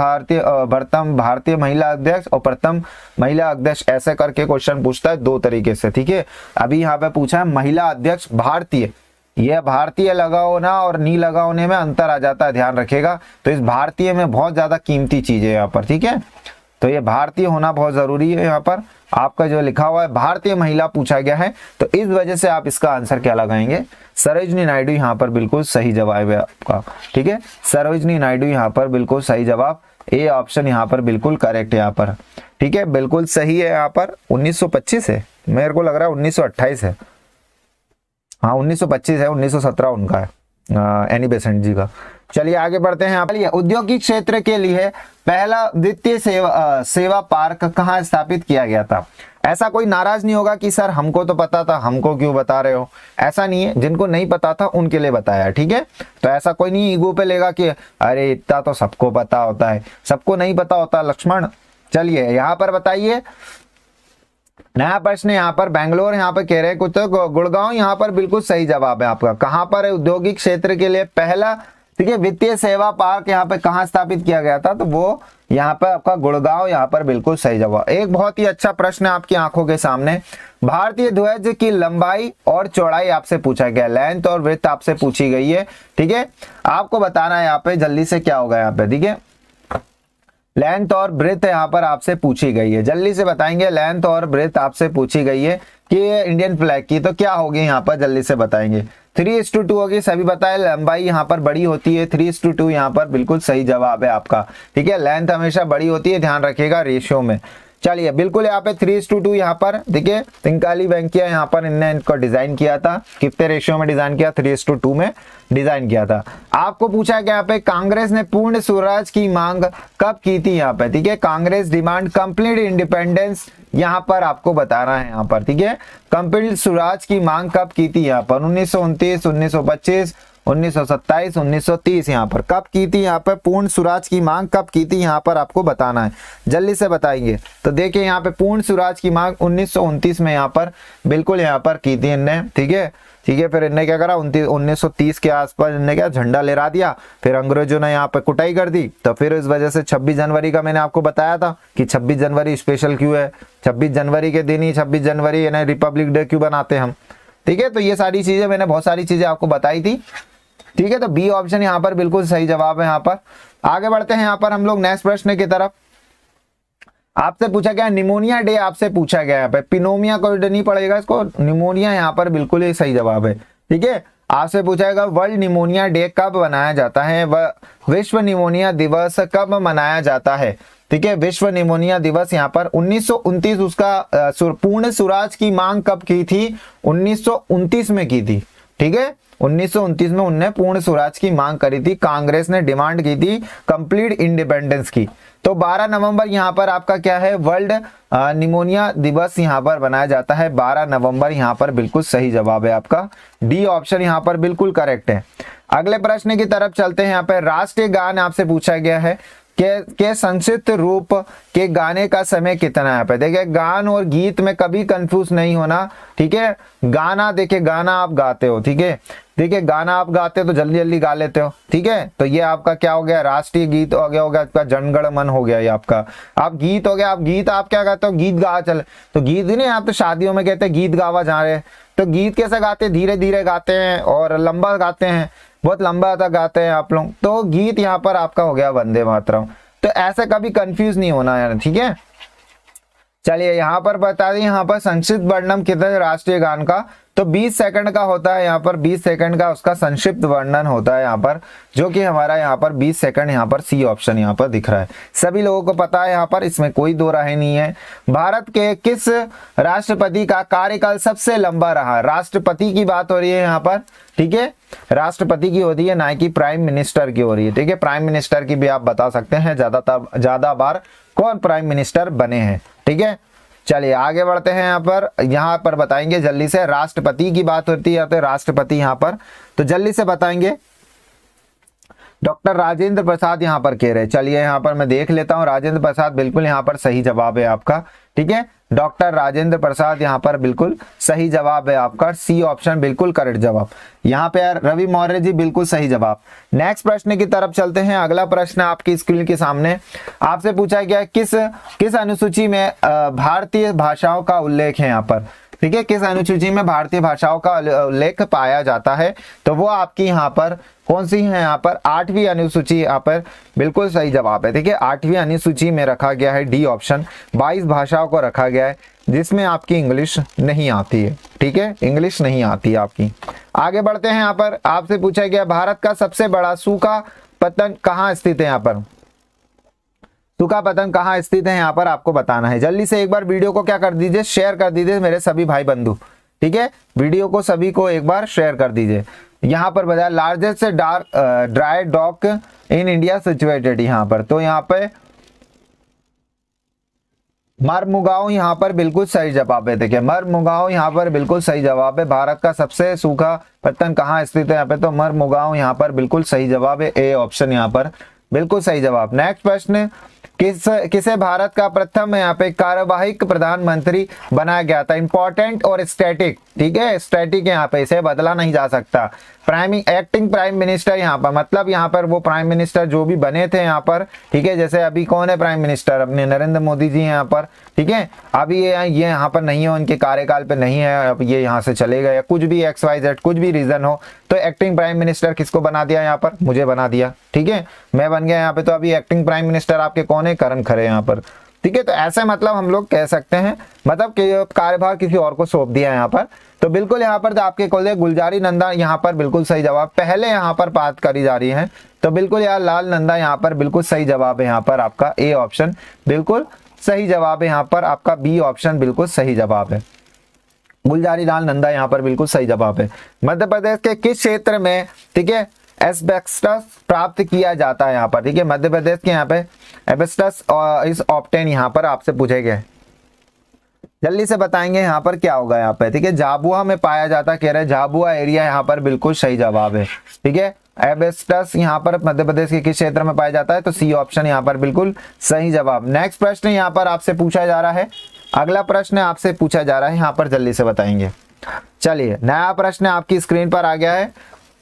भारतीय महिला अध्यक्ष और प्रथम महिला अध्यक्ष ऐसे करके क्वेश्चन पूछता है दो तरीके से, ठीक है। अभी यहाँ पे पूछा है महिला अध्यक्ष भारतीय, यह भारतीय लगा होना और नी लगा होने में अंतर आ जाता है, ध्यान रखिएगा। तो इस भारतीय में बहुत ज्यादा कीमती चीज है यहाँ पर, ठीक है, तो ये भारतीय होना बहुत जरूरी है। यहाँ पर आपका जो लिखा हुआ है भारतीय महिला पूछा गया है, तो इस वजह से आप इसका आंसर क्या लगाएंगे? सरोजिनी नायडू यहाँ पर बिल्कुल सही जवाब है आपका, ठीक है, सरोजिनी नायडू यहाँ पर बिल्कुल सही जवाब, ए ऑप्शन यहाँ पर बिल्कुल करेक्ट है यहाँ पर, ठीक है, बिल्कुल सही है यहाँ पर। 1925 है, मेरे को लग रहा है 1928 है, हाँ 1925 है, 1917 उनका है, एनी बेसेंट जी का। चलिए आगे बढ़ते हैं। यहाँ पर औद्योगिक क्षेत्र के लिए पहला वित्तीय सेवा पार्क कहाँ स्थापित किया गया था? ऐसा कोई नाराज नहीं होगा कि सर हमको तो पता था, हमको क्यों बता रहे हो, ऐसा नहीं है, जिनको नहीं पता था उनके लिए बताया, ठीक है। तो ऐसा कोई नहीं ईगो पे लेगा कि अरे इतना तो सबको पता होता है, सबको नहीं पता होता लक्ष्मण। चलिए यहाँ पर बताइए, नया प्रश्न यहाँ पर बेंगलोर यहाँ पर कह रहे हैं कुछ, तो गुड़गांव यहाँ पर बिल्कुल सही जवाब है आपका। कहाँ पर है औद्योगिक क्षेत्र के लिए पहला, ठीक है, वित्तीय सेवा पार्क यहाँ पे कहाँ स्थापित किया गया था? तो वो यहाँ पर आपका गुड़गांव यहाँ पर बिल्कुल सही जवाब। एक बहुत ही अच्छा प्रश्न है आपकी आंखों के सामने, भारतीय ध्वज की लंबाई और चौड़ाई आपसे पूछा गया, लेंथ और विड्थ आपसे पूछी गई है, ठीक है। आपको बताना है यहाँ पे जल्दी से क्या होगा यहाँ पे, ठीक है, लेंथ और ब्रेथ यहाँ पर आपसे पूछी गई है, जल्दी से बताएंगे। लेंथ और ब्रेथ आपसे पूछी गई है कि इंडियन फ्लैग की, तो क्या होगी यहाँ पर जल्दी से बताएंगे? 3:2 होगी, सभी बताए, लंबाई यहाँ पर बड़ी होती है, 3:2 यहाँ पर बिल्कुल सही जवाब है आपका, ठीक है। लेंथ हमेशा बड़ी होती है, ध्यान रखिएगा रेशियो में। चलिए बिल्कुल यहाँ पे 3:2 यहाँ पर, देखिए तिनकाली वेंकैया यहाँ पर इनने इनको डिजाइन किया था, कितने रेशियो में डिजाइन किया? 3:2 में डिजाइन किया था। आपको पूछा गया यहाँ पे कांग्रेस ने पूर्ण स्वराज की मांग कब की थी? यहाँ पे ठीक है, कांग्रेस डिमांड कंप्लीट इंडिपेंडेंस यहाँ पर आपको बताना है यहाँ पर, ठीक है, कंप्लीट स्वराज की मांग कब की थी? यहाँ पर 1929, 1925, 1927, 1930 यहाँ पर कब की थी? यहाँ पर पूर्ण स्वराज की मांग कब की थी? यहाँ पर आपको बताना है, जल्दी से बताएंगे। तो देखिए यहाँ पे पूर्ण स्वराज की मांग 1929 में यहाँ पर बिल्कुल यहाँ पर की थी इनने, ठीक है, ठीक है। फिर इनने क्या करा, 1930 के आसपास इनने क्या झंडा लहरा दिया, फिर अंग्रेजों ने यहाँ पे कुटाई कर दी, तो फिर इस वजह से 26 जनवरी का मैंने आपको बताया था कि 26 जनवरी स्पेशल क्यों है, 26 जनवरी के दिन ही 26 जनवरी यानी रिपब्लिक डे क्यों बनाते हम, ठीक है। तो ये सारी चीजें मैंने बहुत सारी चीजें आपको बताई थी, ठीक है। तो बी ऑप्शन यहाँ पर बिल्कुल सही जवाब है। यहाँ पर आगे बढ़ते हैं, यहाँ पर हम लोग नेक्स्ट प्रश्न की तरफ। आपसे पूछा गया निमोनिया डे, आपसे पूछा गया यहाँ पे, पिनोमिया को नहीं पड़ेगा इसको, निमोनिया यहाँ पर बिल्कुल ही सही जवाब है, ठीक है। आपसे पूछा गया वर्ल्ड निमोनिया डे कब मनाया जाता है, विश्व निमोनिया दिवस कब मनाया जाता है, ठीक है। विश्व निमोनिया दिवस यहाँ पर 1929, उसका पूर्ण स्वराज की मांग कब की थी? 1929 में की थी, ठीक है। 1929 में उनने पूर्ण स्वराज की मांग करी थी, कांग्रेस ने डिमांड की थी कंप्लीट इंडिपेंडेंस की, तो 12 नवंबर यहाँ पर आपका क्या है, वर्ल्ड निमोनिया दिवस यहाँ पर बनाया जाता है। 12 नवंबर यहाँ पर बिल्कुल सही जवाब है आपका, डी ऑप्शन यहाँ पर बिल्कुल करेक्ट है। अगले प्रश्न की तरफ चलते हैं। यहाँ पर राष्ट्रीय गान आपसे पूछा गया है के संक्षिप्त रूप के गाने का समय कितना है। यहाँ पे देखिए गान और गीत में कभी कंफ्यूज नहीं होना, ठीक है। गाना देखिए, गाना आप गाते हो, ठीक है। देखिए गाना आप गाते हो तो जल्दी जल्दी गा लेते हो, ठीक है। तो ये आपका क्या हो गया, राष्ट्रीय गीत हो गया, आपका जनगण मन हो गया ये आपका। आप गीत हो गया, आप गीत आप क्या गाते हो, गीत गा चले, तो गीत ही नहीं, आप तो शादियों में कहते हैं गीत गावा जा रहे हैं, तो गीत कैसे गाते हैं, धीरे धीरे गाते हैं और लंबा गाते हैं, बहुत लंबा तक गाते हैं आप लोग। तो गीत यहाँ पर आपका हो गया वंदे मातरम। तो ऐसा कभी कंफ्यूज नहीं होना है, ठीक है। चलिए यहाँ पर बता दें, यहाँ पर संक्षिप्त वर्णन कितने राष्ट्रीय गान का, तो 20 सेकंड का होता है। यहाँ पर 20 सेकंड का उसका संक्षिप्त वर्णन होता है यहाँ पर, जो कि हमारा यहाँ पर 20 सेकंड यहाँ पर सी ऑप्शन यहाँ पर दिख रहा है। सभी लोगों को पता है यहाँ पर, इसमें कोई दो राय नहीं है। भारत के किस राष्ट्रपति का कार्यकाल सबसे लंबा रहा, राष्ट्रपति की बात हो रही है यहाँ पर, ठीक है। राष्ट्रपति की हो रही है, ना कि प्राइम मिनिस्टर की हो रही है, ठीक है। प्राइम मिनिस्टर की भी आप बता सकते हैं, ज्यादा बार कौन प्राइम मिनिस्टर बने हैं, ठीक है। चलिए आगे बढ़ते हैं। यहाँ पर बताएंगे जल्दी से, राष्ट्रपति की बात होती है तो राष्ट्रपति यहाँ पर, तो जल्दी से बताएंगे डॉक्टर राजेंद्र प्रसाद यहाँ पर कह रहे हैं। चलिए यहाँ पर मैं देख लेता हूँ, राजेंद्र प्रसाद बिल्कुल यहाँ पर सही जवाब है आपका, ठीक है। डॉक्टर राजेंद्र प्रसाद यहाँ पर बिल्कुल सही जवाब है आपका, सी ऑप्शन बिल्कुल करेक्ट जवाब। यहाँ पे रवि मौर्य जी बिल्कुल सही जवाब। नेक्स्ट प्रश्न की तरफ चलते हैं। अगला प्रश्न आपकी स्क्रीन के सामने आपसे पूछा गया, किस अनुसूची में भारतीय भाषाओं का उल्लेख है यहाँ पर, ठीक है। किस अनुसूची में भारतीय भाषाओं का उल्लेख पाया जाता है, तो वो आपकी यहाँ पर कौन सी है, यहाँ पर 8वीं अनुसूची यहाँ पर बिल्कुल सही जवाब है, ठीक है। 8वीं अनुसूची में रखा गया है, डी ऑप्शन। 22 भाषाओं को रखा गया है जिसमें आपकी इंग्लिश नहीं आती है, ठीक है, इंग्लिश नहीं आती है आपकी। आगे बढ़ते हैं। यहाँ पर आपसे पूछा गया, भारत का सबसे बड़ा सूखा पतन कहाँ स्थित है। यहाँ पर सूखा पतन कहाँ स्थित है, यहाँ पर आपको बताना है। जल्दी से एक बार वीडियो को क्या कर दीजिए, शेयर कर दीजिए मेरे सभी भाई बंधु, ठीक है। वीडियो को सभी को एक बार शेयर कर दीजिए। यहाँ पर बताया largest dry dock in India situated, यहाँ पर तो यहाँ पे मरमुगांव यहाँ पर बिल्कुल सही जवाब है। देखिए मरमुगांव यहाँ पर बिल्कुल सही जवाब है। भारत का सबसे सूखा पत्तन कहाँ स्थित है यहाँ पे, तो मरमुगांव यहाँ पर बिल्कुल सही जवाब है, ए ऑप्शन यहाँ पर बिल्कुल सही जवाब। नेक्स्ट प्रश्न, किसे भारत का प्रथम यहाँ पे कार्यवाहक प्रधानमंत्री बनाया गया था। इंपॉर्टेंट और स्टैटिक, ठीक है, स्टैटिक यहाँ पे, इसे बदला नहीं जा सकता। एक्टिंग प्राइम मिनिस्टर यहाँ पर, मतलब यहाँ पर वो प्राइम मिनिस्टर जो भी बने थे यहाँ पर, ठीक है। जैसे अभी कौन है प्राइम मिनिस्टर, अपने नरेंद्र मोदी जी यहाँ पर, ठीक है। अभी ये यहाँ पर नहीं है, उनके कार्यकाल पे नहीं है, अब ये यहाँ से चले गए, कुछ भी XYZ कुछ भी रीजन हो, तो एक्टिंग प्राइम मिनिस्टर किसको बना दिया यहाँ पर, मुझे बना दिया, ठीक है, मैं बन गया यहाँ पे। तो अभी एक्टिंग प्राइम मिनिस्टर आपके कौन है, करण खरे यहाँ पर, ठीक है। तो ऐसे मतलब हम लोग कह सकते हैं, मतलब कार्यभार किसी और को सौंप दिया यहाँ पर। तो बिल्कुल यहाँ पर आपके कोले गुलजारी नंदा यहाँ पर बिल्कुल सही जवाब। पहले यहाँ पर बात करी जा रही है, तो बिल्कुल यार लाल नंदा यहाँ पर बिल्कुल सही जवाब है। यहाँ पर आपका ए ऑप्शन बिल्कुल सही जवाब है, यहाँ पर आपका बी ऑप्शन बिल्कुल सही जवाब है। गुलजारी लाल नंदा यहाँ पर बिल्कुल सही जवाब है। मध्य प्रदेश के किस क्षेत्र में, ठीक है, एस्बेस्टस प्राप्त किया जाता है यहाँ पर, ठीक है। मध्य प्रदेश के यहाँ पे एस्बेस्टस इस ऑप्टेन यहाँ पर आपसे पूछे गए, जल्दी से बताएंगे यहाँ पर क्या होगा यहाँ पे, ठीक है। झाबुआ में पाया जाता, कह रहे झाबुआ एरिया यहाँ पर बिल्कुल सही जवाब है, ठीक है। एस्बेस्टस यहाँ पर मध्य प्रदेश के किस क्षेत्र में पाया जाता है, तो सी ऑप्शन यहाँ पर बिल्कुल सही जवाब। नेक्स्ट प्रश्न यहाँ पर आपसे पूछा जा रहा है, अगला प्रश्न आपसे पूछा जा रहा है, यहाँ पर जल्दी से बताएंगे। चलिए नया प्रश्न आपकी स्क्रीन पर आ गया है।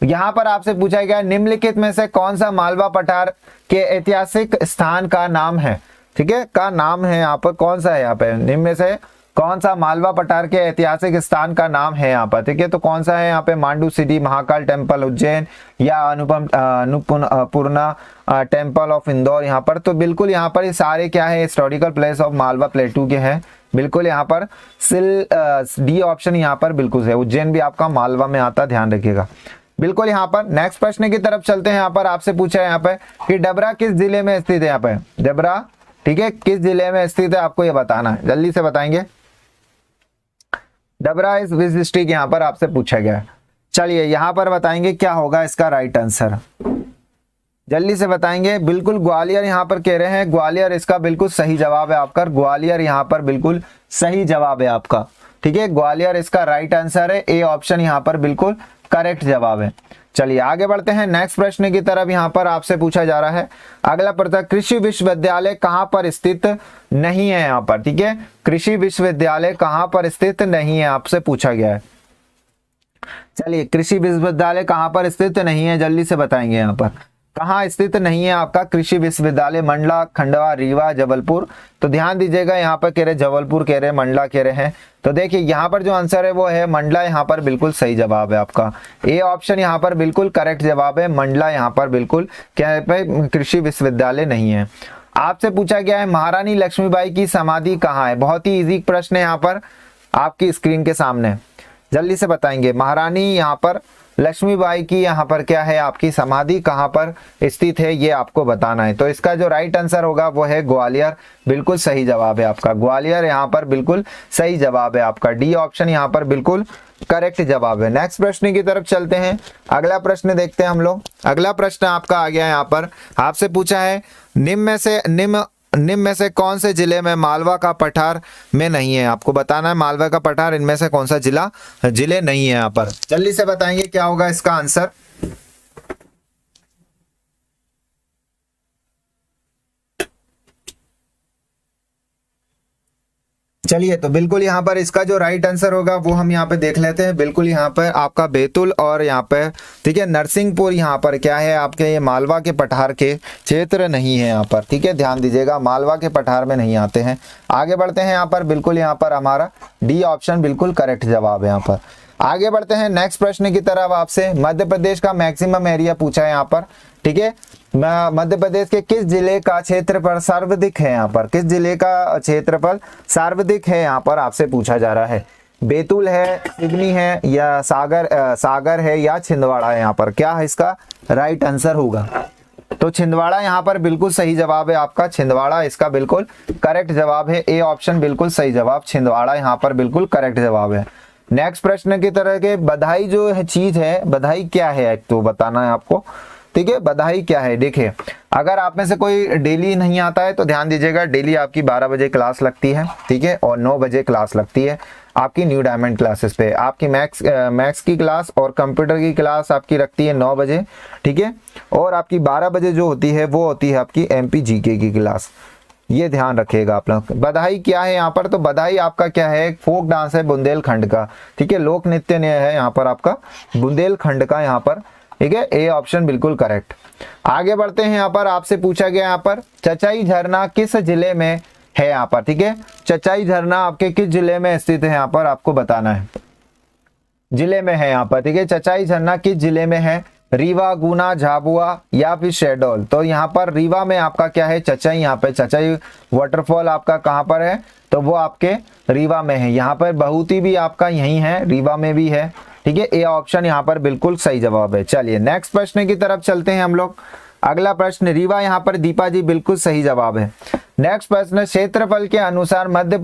यहाँ पर आपसे पूछा गया, निम्नलिखित में से कौन सा मालवा पठार के ऐतिहासिक स्थान का नाम है, ठीक है, का नाम है यहाँ पर, कौन सा है यहाँ पे, निम्न में से कौन सा मालवा पठार के ऐतिहासिक स्थान का नाम है यहाँ पर, ठीक है। तो कौन सा है यहाँ पे, मांडू सिटी, महाकाल टेम्पल उज्जैन, या अन्नपूर्णा टेम्पल ऑफ इंदौर यहाँ पर। तो बिल्कुल यहाँ पर ये सारे क्या है, हिस्टोरिकल प्लेस ऑफ मालवा प्लेटू के हैं, बिल्कुल यहाँ पर डी ऑप्शन यहाँ पर बिल्कुल है। उज्जैन भी आपका मालवा में आता, ध्यान रखिएगा बिल्कुल। यहाँ पर नेक्स्ट प्रश्न की तरफ चलते हैं। यहाँ पर आपसे पूछा है यहाँ पे कि डबरा किस जिले में स्थित है, यहाँ पे डबरा, ठीक है, किस जिले में स्थित है, आपको ये बताना है, जल्दी से बताएंगे। डबरा इस विच डिस्ट्रिक्ट यहाँ पर आपसे पूछा गया है। चलिए यहाँ पर बताएंगे क्या होगा इसका राइट आंसर, जल्दी से बताएंगे। बिल्कुल ग्वालियर यहाँ पर कह रहे हैं, ग्वालियर इसका बिल्कुल सही जवाब है आपका। ग्वालियर यहाँ पर बिल्कुल सही जवाब है आपका, ठीक है। ग्वालियर इसका राइट आंसर है, ए ऑप्शन यहाँ पर बिल्कुल करेक्ट जवाब है। चलिए आगे बढ़ते हैं नेक्स्ट प्रश्न की तरफ। यहाँ पर आपसे पूछा जा रहा है अगला प्रश्न, कृषि विश्वविद्यालय कहाँ पर स्थित नहीं है यहाँ पर, ठीक है। कृषि विश्वविद्यालय कहाँ पर स्थित नहीं है आपसे पूछा गया है। चलिए कृषि विश्वविद्यालय कहाँ पर स्थित नहीं है, जल्दी से बताएंगे यहाँ पर कहाँ स्थित नहीं है आपका कृषि विश्वविद्यालय। मंडला, खंडवा, रीवा, जबलपुर। तो ध्यान दीजिएगा, यहाँ पर कह रहे जबलपुर कह रहे, मंडला कह रहे हैं। तो देखिए यहाँ पर जो आंसर है वो है मंडला, यहाँ पर बिल्कुल सही जवाब है आपका। ए ऑप्शन यहाँ पर बिल्कुल करेक्ट जवाब है, मंडला यहाँ पर बिल्कुल क्या पे कृषि विश्वविद्यालय नहीं है। आपसे पूछा गया है महारानी लक्ष्मीबाई की समाधि कहाँ है। बहुत ही इजी प्रश्न है यहाँ पर आपकी स्क्रीन के सामने, जल्दी से बताएंगे। महारानी यहाँ पर लक्ष्मीबाई की यहाँ पर क्या है आपकी समाधि कहाँ पर स्थित है, ये आपको बताना है। तो इसका जो राइट आंसर होगा वो है ग्वालियर, बिल्कुल सही जवाब है आपका। ग्वालियर यहाँ पर बिल्कुल सही जवाब है आपका, डी ऑप्शन यहाँ पर बिल्कुल करेक्ट जवाब है। नेक्स्ट प्रश्न की तरफ चलते हैं, अगला प्रश्न देखते हैं हम लोग। अगला प्रश्न आपका आ गया यहाँ पर, आपसे पूछा है निम्न में से कौन से जिले में मालवा का पठार में नहीं है। आपको बताना है मालवा का पठार इनमें से कौन सा जिले नहीं है यहाँ पर। जल्दी से बताएंगे क्या होगा इसका आंसर। चलिए तो बिल्कुल यहाँ पर इसका जो राइट आंसर होगा वो हम यहाँ पे देख लेते हैं। बिल्कुल यहाँ पर आपका बैतूल और यहाँ पे ठीक है नरसिंहपुर यहाँ पर क्या है आपके ये मालवा के पठार के क्षेत्र नहीं है यहाँ पर, ठीक है। ध्यान दीजिएगा मालवा के पठार में नहीं आते हैं। आगे बढ़ते हैं यहाँ पर, बिल्कुल यहाँ पर हमारा डी ऑप्शन बिल्कुल करेक्ट जवाब है यहाँ पर। आगे बढ़ते हैं नेक्स्ट प्रश्न की तरफ। आपसे मध्य प्रदेश का मैक्सिमम एरिया पूछा है यहाँ पर, ठीक है। मध्य प्रदेश के किस जिले का क्षेत्रफल सर्वाधिक है यहाँ पर, किस जिले का क्षेत्रफल सर्वाधिक है यहाँ पर आपसे पूछा जा रहा है। बैतूल है, सिवनी है या सागर है या छिंदवाड़ा है यहाँ पर, क्या है इसका राइट आंसर होगा। तो छिंदवाड़ा यहाँ पर बिल्कुल सही जवाब है आपका, छिंदवाड़ा इसका बिल्कुल करेक्ट जवाब है। ए ऑप्शन बिल्कुल सही जवाब, छिंदवाड़ा यहाँ पर बिल्कुल करेक्ट जवाब है। नेक्स्ट प्रश्न की तरह के बधाई जो है चीज है, बधाई क्या है एक तो बताना है आपको, ठीक है। बधाई क्या है, देखिए अगर आप में से कोई डेली नहीं आता है तो ध्यान दीजिएगा, डेली आपकी 12 बजे क्लास लगती है, ठीक है, और 9 बजे क्लास लगती है आपकी न्यू डायमंड क्लासेस पे। आपकी मैथ्स की क्लास और कंप्यूटर की क्लास आपकी रखती है 9 बजे, ठीक है, और आपकी 12 बजे जो होती है वो होती है आपकी MP GK की क्लास, ये ध्यान रखिएगा आप लोग। बधाई क्या है यहाँ पर, तो बधाई आपका क्या है एक फोक डांस है बुंदेलखंड का, ठीक है, लोक नृत्य है यहाँ पर आपका बुंदेलखंड का यहाँ पर, ठीक है। ए ऑप्शन बिल्कुल करेक्ट। आगे बढ़ते हैं यहाँ पर, आपसे पूछा गया यहाँ पर चचाई झरना किस जिले में है यहाँ पर, ठीक है। चचाई झरना आपके किस जिले में स्थित है यहाँ पर आपको बताना है, जिले में है यहाँ पर, ठीक है। चचाई झरना किस जिले में है, रीवा, गुना, झाबुआ या फिर शहडोल। तो यहाँ पर रीवा में आपका क्या है चचाई, यहाँ पे चचाई वाटरफॉल आपका कहाँ पर है, तो वो आपके रीवा में है। यहाँ पर बहुती भी आपका यही है, रीवा में भी है, ठीक है। ए ऑप्शन यहाँ पर बिल्कुल सही जवाब है। चलिए नेक्स्ट प्रश्न की तरफ चलते हैं हम लोग। अगला प्रश्न रीवा यहाँ पर दीपा जी बिल्कुल सही जवाब है। नेक्स्ट प्रश्न क्षेत्रफल के अनुसार मध्य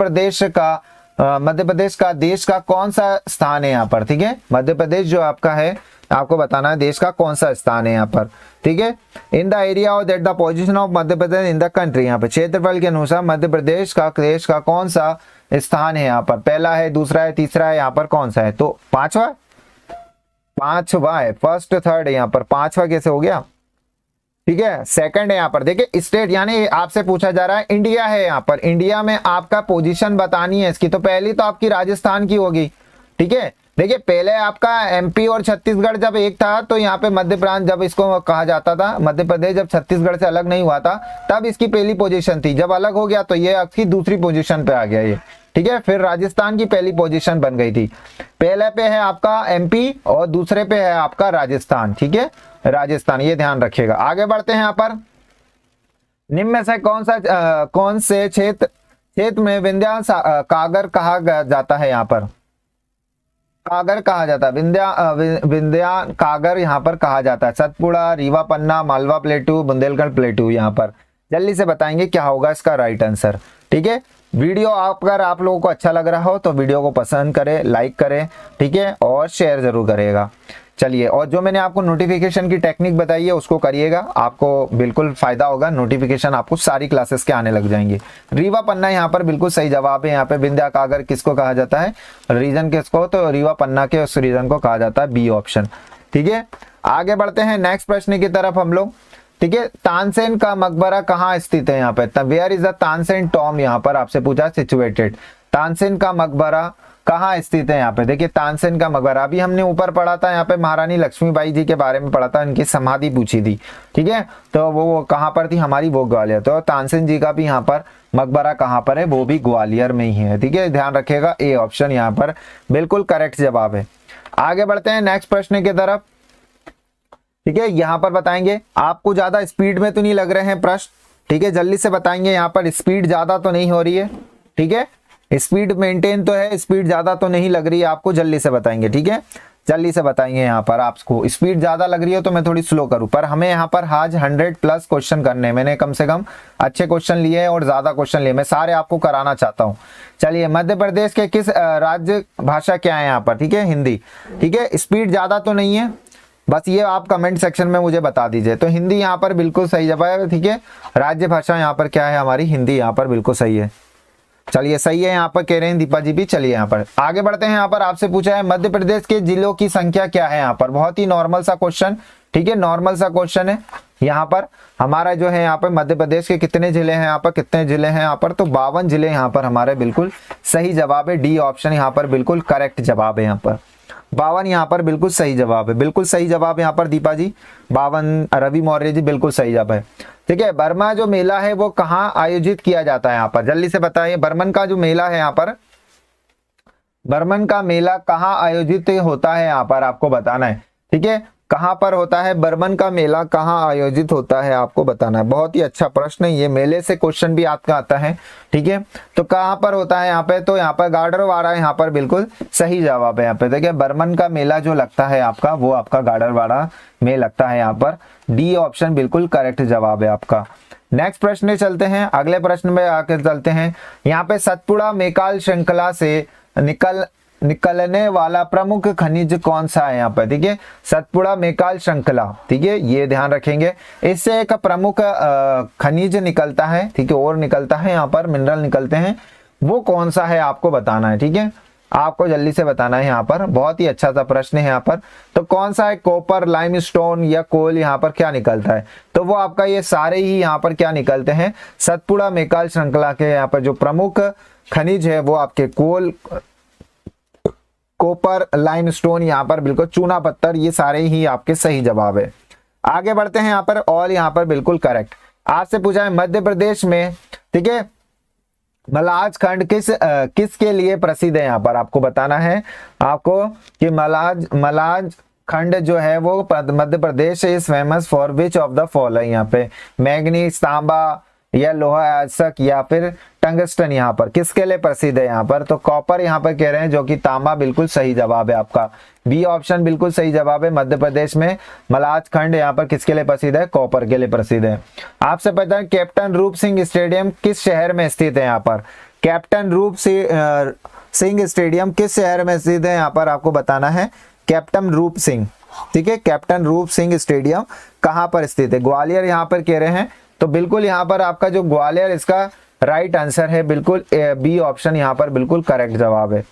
प्रदेश का देश का कौन सा स्थान है यहाँ पर, ठीक है। मध्य प्रदेश जो आपका है आपको बताना है देश का कौन सा स्थान है यहाँ पर, ठीक है। इन द एरिया और that the position of Madhya Pradesh in the country, यहाँ पर क्षेत्रफल के अनुसार मध्य प्रदेश का देश का कौन सा स्थान है यहाँ पर, पहला है, दूसरा है, तीसरा है, यहाँ पर कौन सा है, तो पांचवा है, फर्स्ट थर्ड है यहाँ पर, पांचवा कैसे हो गया, ठीक है। सेकंड है यहाँ पर, देखिए स्टेट यानी आपसे पूछा जा रहा है इंडिया है यहाँ पर, इंडिया में आपका पोजीशन बतानी है इसकी, तो पहली तो आपकी राजस्थान की होगी, ठीक है। देखिए पहले आपका MP और छत्तीसगढ़ जब एक था तो यहाँ पे मध्य प्रांत जब इसको कहा जाता था, मध्य प्रदेश जब छत्तीसगढ़ से अलग नहीं हुआ था तब इसकी पहली पोजीशन थी, जब अलग हो गया तो ये आपकी दूसरी पोजीशन पे आ गया ये, ठीक है। फिर राजस्थान की पहली पोजीशन बन गई थी, पहले पे है आपका MP और दूसरे पे है आपका राजस्थान, ठीक है, राजस्थान, ये ध्यान रखिएगा। आगे बढ़ते हैं यहाँ पर, निम्न में से कौन से क्षेत्र में विंध्या कागर कहा जाता है, यहाँ पर कागर कहा जाता है, विंध्या कागर यहाँ पर कहा जाता है। सतपुड़ा, रीवा, पन्ना, मालवा प्लेटू, बुंदेलखंड प्लेटू, यहाँ पर जल्दी से बताएंगे क्या होगा इसका राइट आंसर, ठीक है। वीडियो अगर आप लोगों को अच्छा लग रहा हो तो वीडियो को पसंद करें, लाइक करें, ठीक है, और शेयर जरूर करेगा। चलिए, और जो मैंने आपको नोटिफिकेशन की टेक्निक बताई है उसको करिएगा, आपको बिल्कुल फायदा होगा। नोटिफिकेशन आपको सारी क्लासेस के आने लग जाएंगे। रीवा पन्ना यहाँ पर बिल्कुल सही जवाब है। यहाँ पे विंध्या कागर किसको कहा जाता है, रीजन किसको, तो रीवा पन्ना के उस रीजन को कहा जाता है, बी ऑप्शन। ठीक है, आगे बढ़ते हैं नेक्स्ट प्रश्न की तरफ हम लोग। ठीक है, तानसेन का मकबरा कहाँ स्थित है यहाँ पे, where is the Tansen tomb, यहाँ पर आपसे पूछा सिचुएटेड। तानसेन का मकबरा कहाँ स्थित है यहाँ पे, देखिए तानसेन का मकबरा अभी हमने ऊपर पढ़ा था, यहाँ पे महारानी लक्ष्मीबाई जी के बारे में पढ़ा था, इनकी समाधि पूछी थी। ठीक है, तो वो कहाँ पर थी हमारी, वो ग्वालियर। तो तानसेन जी का भी यहाँ पर मकबरा कहाँ पर है, वो भी ग्वालियर में ही है। ठीक है, ध्यान रखिएगा, ए ऑप्शन यहाँ पर बिल्कुल करेक्ट जवाब है। आगे बढ़ते हैं नेक्स्ट प्रश्न की तरफ। ठीक है, यहाँ पर बताएंगे, आपको ज्यादा स्पीड में तो नहीं लग रहे हैं प्रश्न। ठीक है, जल्दी से बताएंगे, यहाँ पर स्पीड ज्यादा तो नहीं हो रही है। ठीक है, स्पीड मेंटेन तो है, स्पीड ज्यादा तो नहीं लग रही है आपको, जल्दी से बताएंगे। ठीक है, जल्दी से बताएंगे। यहाँ पर आपको स्पीड ज्यादा लग रही है तो मैं थोड़ी स्लो करूं, पर हमें यहाँ पर आज 100+ क्वेश्चन करने, मैंने कम से कम अच्छे क्वेश्चन लिए हैं और ज्यादा क्वेश्चन लिए, मैं सारे आपको कराना चाहता हूँ। चलिए, मध्य प्रदेश के किस राज्य भाषा क्या है यहाँ पर, ठीक है, हिंदी। ठीक है, स्पीड ज्यादा तो नहीं है, बस ये आप कमेंट सेक्शन में मुझे बता दीजिए। तो हिंदी यहाँ पर बिल्कुल सही जवाब है। ठीक है, राज्य भाषा यहाँ पर क्या है हमारी, हिंदी यहाँ पर बिल्कुल सही है। चलिए, सही है यहाँ पर कह रहे हैं दीपा जी भी। चलिए, यहाँ पर आगे बढ़ते हैं। यहाँ पर आपसे पूछा है मध्य प्रदेश के जिलों की संख्या क्या है यहाँ पर, बहुत ही नॉर्मल सा क्वेश्चन। ठीक है, नॉर्मल सा क्वेश्चन है। यहाँ पर हमारा जो है यहाँ पर मध्य प्रदेश के कितने जिले हैं, यहाँ पर कितने जिले हैं यहाँ पर, तो 52 जिले यहाँ पर हमारे बिल्कुल सही जवाब है। डी ऑप्शन यहाँ पर बिल्कुल करेक्ट जवाब है। यहाँ पर 52 यहाँ पर बिल्कुल सही जवाब है, बिल्कुल सही जवाब यहाँ पर दीपा जी 52। रवि मौर्य जी बिल्कुल सही जवाब है। ठीक है, बर्मा जो मेला है वो कहाँ आयोजित किया जाता है यहाँ पर, जल्दी से बताइए। बर्मन का जो मेला है यहाँ पर, बर्मन का मेला कहाँ आयोजित होता है यहाँ पर आपको बताना है। ठीक है, कहाँ पर होता है बर्मन का मेला, कहाँ आयोजित होता है आपको बताना है। बहुत ही अच्छा प्रश्न है ये, मेले से क्वेश्चन भी आपका आता है। ठीक है, तो कहाँ पर होता है यहाँ पे, तो यहाँ पर गाडरवाड़ा यहाँ पर बिल्कुल सही जवाब है। यहाँ पे देखिए, बर्मन का मेला जो लगता है आपका, वो आपका गाडरवाड़ा में लगता है यहाँ पर। डी ऑप्शन बिल्कुल करेक्ट जवाब है आपका। नेक्स्ट प्रश्न में चलते हैं, अगले प्रश्न में आकर चलते हैं। यहाँ पे सतपुड़ा मेकाल श्रृंखला से निकलने वाला प्रमुख खनिज कौन सा है यहाँ पर। ठीक है, सतपुड़ा मेकाल श्रृंखला, ठीक है, ये ध्यान रखेंगे। इससे एक प्रमुख खनिज निकलता है। ठीक है, और निकलता है यहाँ पर, मिनरल निकलते हैं, वो कौन सा है आपको बताना है। ठीक है, आपको जल्दी से बताना है यहाँ पर। बहुत ही अच्छा सा प्रश्न है यहाँ पर। तो कौन सा है, कॉपर, लाइमस्टोन या कोल, यहाँ पर क्या निकलता है, तो वो आपका ये सारे ही यहाँ पर क्या निकलते हैं, सतपुड़ा मेकाल श्रृंखला के यहाँ पर जो प्रमुख खनिज है वो आपके कोल, कॉपर, लाइमस्टोन, यहाँ पर बिल्कुल चूना पत्थर, ये सारे ही आपके सही जवाब है। आगे बढ़ते हैं यहाँ पर, और यहाँ पर बिल्कुल करेक्ट। आपसे पूछा है मध्य प्रदेश में, ठीक है, मलाज खंड किसके लिए प्रसिद्ध है, यहाँ पर आपको बताना है आपको कि मलाज खंड जो है वो Madhya Pradesh is famous for which of the following, यहाँ पे मैग्नीज, तांबा या लोहा आयस्क या फिर टंगस्टन, यहाँ पर किसके लिए प्रसिद्ध है यहाँ पर, तो कॉपर यहाँ पर कह रहे हैं, जो कि तांबा बिल्कुल सही जवाब है आपका। बी ऑप्शन बिल्कुल सही जवाब है। मध्य प्रदेश में मलाज खंड यहाँ पर किसके लिए प्रसिद्ध है, कॉपर के लिए प्रसिद्ध है। आपसे पता है कैप्टन रूप सिंह स्टेडियम किस शहर में स्थित है, यहाँ पर कैप्टन रूप सिंह स्टेडियम किस शहर में स्थित है, यहाँ पर आपको बताना है कैप्टन रूप सिंह। ठीक है, कैप्टन रूप सिंह स्टेडियम कहाँ पर स्थित है, ग्वालियर यहाँ पर कह रहे हैं, तो बिल्कुल यहाँ पर आपका जो ग्वालियर इसका राइट आंसर है, बिल्कुल बी ऑप्शन यहाँ पर बिल्कुल करेक्ट जवाब है।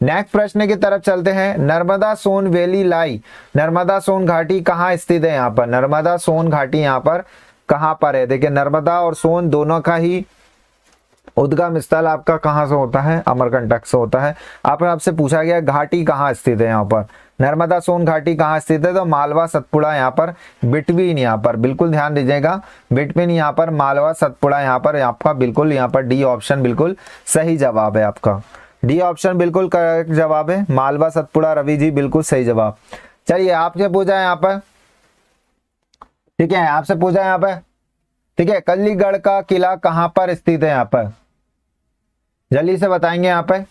नेक्स्ट प्रश्न की तरफ चलते हैं। नर्मदा सोन वैली लाई, नर्मदा सोन घाटी कहाँ स्थित है, यहाँ पर नर्मदा सोन घाटी यहाँ पर कहाँ पर है। देखिए, नर्मदा और सोन दोनों का ही उद्गम स्थल आपका कहाँ से होता है, अमरकंटक से होता है। आपसे पूछा गया घाटी कहाँ स्थित है, यहाँ पर नर्मदा सोन घाटी कहाँ स्थित है, तो मालवा सतपुड़ा यहाँ पर बिटवीन, यहाँ पर बिल्कुल ध्यान दीजिएगा, बिटवीन यहाँ पर मालवा सतपुड़ा यहाँ पर आपका बिल्कुल यहाँ पर डी ऑप्शन बिल्कुल सही जवाब है आपका। डी ऑप्शन बिल्कुल करेक्ट जवाब है, मालवा सतपुड़ा। रवि जी बिल्कुल सही जवाब। चलिए, आपसे पूछा है यहाँ पर, ठीक है, आपसे पूछा है यहाँ पर, ठीक है, कल्लीगढ़ का किला कहाँ पर स्थित है, यहाँ पर जल्दी से बताएंगे। यहाँ पे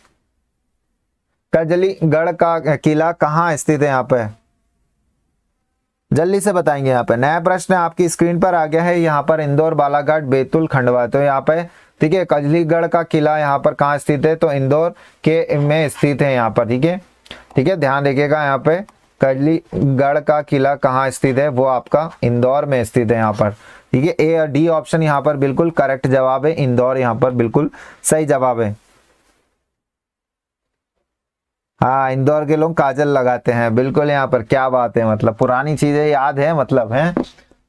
कजलीगढ़ का किला कहाँ स्थित है, यहाँ पे जल्दी से बताएंगे। यहाँ पे नया प्रश्न आपकी स्क्रीन पर आ गया है, यहाँ पर इंदौर, बालाघाट, बैतूल, खंडवा, तो यहाँ पे ठीक है, कजलीगढ़ का किला यहाँ पर कहाँ स्थित है, तो इंदौर के में स्थित है यहाँ पर। ठीक है, ठीक है, ध्यान रखिएगा यहाँ पे कजलीगढ़ का किला कहाँ स्थित है, वो आपका इंदौर में स्थित है यहाँ पर। ठीक है, ए और डी ऑप्शन यहाँ पर बिल्कुल करेक्ट जवाब है, इंदौर यहाँ पर बिल्कुल सही जवाब है। हाँ, इंदौर के लोग काजल लगाते हैं, बिल्कुल यहाँ पर, क्या बात है, मतलब पुरानी चीजें याद है, मतलब है।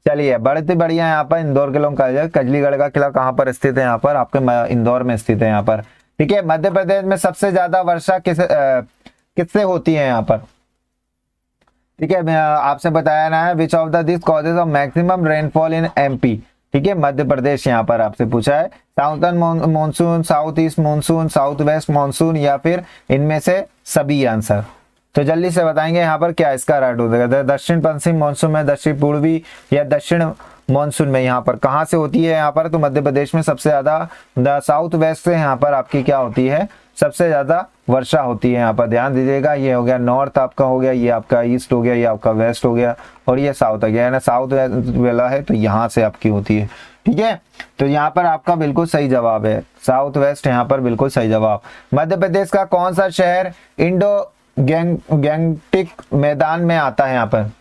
चलिए, बढ़ते बढ़िया यहाँ पर इंदौर के लोग काजल। कजलीगढ़ का किला कहाँ पर स्थित है, यहाँ पर आपके इंदौर में स्थित है यहाँ पर। ठीक है, मध्य प्रदेश में सबसे ज्यादा वर्षा किससे होती है यहाँ पर। ठीक है, मैं आपसे बताया ना है, विच of the this causes of maximum rainfall in MP. ठीक है, मध्य प्रदेश यहाँ पर आपसे पूछा है, southern monsoon, south east monsoon, south west monsoon, या फिर इनमें से सभी आंसर। तो जल्दी से बताएंगे यहाँ पर क्या इसका राइट हो जाएगा। दक्षिण पश्चिम मॉनसून में, दक्षिण पूर्वी या दक्षिण मॉनसून में यहाँ पर कहाँ से होती है यहाँ पर, तो मध्य प्रदेश में सबसे ज्यादा साउथ वेस्ट से यहाँ पर आपकी क्या होती है, सबसे ज्यादा वर्षा होती है यहाँ पर। ध्यान दीजिएगा, ये हो गया नॉर्थ आपका हो गया, ये आपका ईस्ट हो गया, ये आपका वेस्ट हो गया, और ये साउथ आ गया ना, साउथ वाला है तो यहाँ से आपकी होती है। ठीक है, तो यहाँ पर आपका बिल्कुल सही जवाब है, साउथ वेस्ट यहाँ पर बिल्कुल सही जवाब। मध्य प्रदेश का कौन सा शहर इंडो गैंगटिक मैदान में आता है यहाँ पर,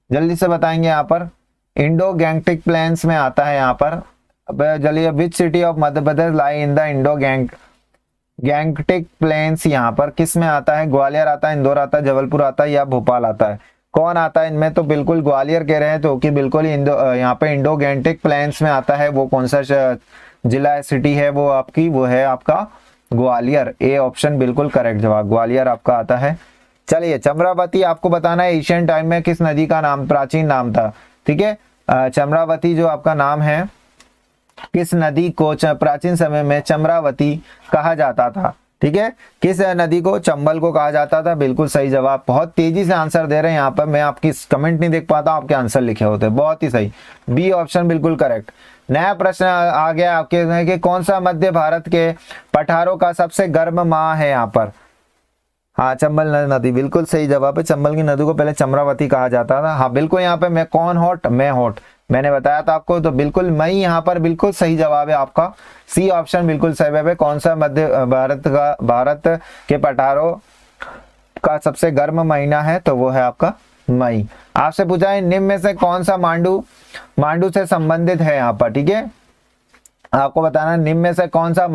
जल्दी से बताएंगे यहाँ पर। इंडो गैंगटिक प्लेन्स में आता है यहाँ पर। अब चलिए, which city of Madhya Pradesh lie in the Indo Gangetic plains, यहाँ पर किस में आता है, ग्वालियर आता है, इंदौर आता है, जबलपुर आता है, या भोपाल आता है, कौन आता है इनमें, तो बिल्कुल ग्वालियर कह रहे हैं, तो कि बिल्कुल यहाँ पे इंडो गैंगटिक प्लेन्स में आता है। वो कौन सा जिला सिटी है, वो आपकी वो है आपका ग्वालियर। ए ऑप्शन बिल्कुल करेक्ट जवाब, ग्वालियर आपका आता है। चलिए, चम्रावती आपको बताना है एशियन टाइम में किस नदी का नाम, प्राचीन नाम था। ठीक है, चम्रावती जो आपका नाम है, किस नदी को प्राचीन समय में चम्रावती कहा जाता था। ठीक है, किस नदी को, चंबल को कहा जाता था, बिल्कुल सही जवाब। बहुत तेजी से आंसर दे रहे हैं यहाँ पर, मैं आपकी कमेंट नहीं देख पाता, आपके आंसर लिखे होते, बहुत ही सही, बी ऑप्शन बिल्कुल करेक्ट। नया प्रश्न आ गया आपके कि कौन सा मध्य भारत के पठारों का सबसे गर्म माह है यहाँ पर। हाँ, चंबल नदी बिल्कुल सही जवाब है। चंबल की नदी को पहले चम्रावती कहा जाता था। हाँ बिल्कुल, यहाँ पे मैं कौन हॉट, मैं हॉट, मैंने बताया था आपको, तो बिल्कुल मई यहाँ पर बिल्कुल सही जवाब है आपका, सी ऑप्शन बिल्कुल सही जवाब है। कौन सा मध्य भारत के पठारों का सबसे गर्म महीना है, तो वो है आपका मई। आपसे पूछा है निम्न में से कौन सा मांडू से संबंधित है यहाँ पर। ठीक है, आपको बताना निम्न में से कौन सा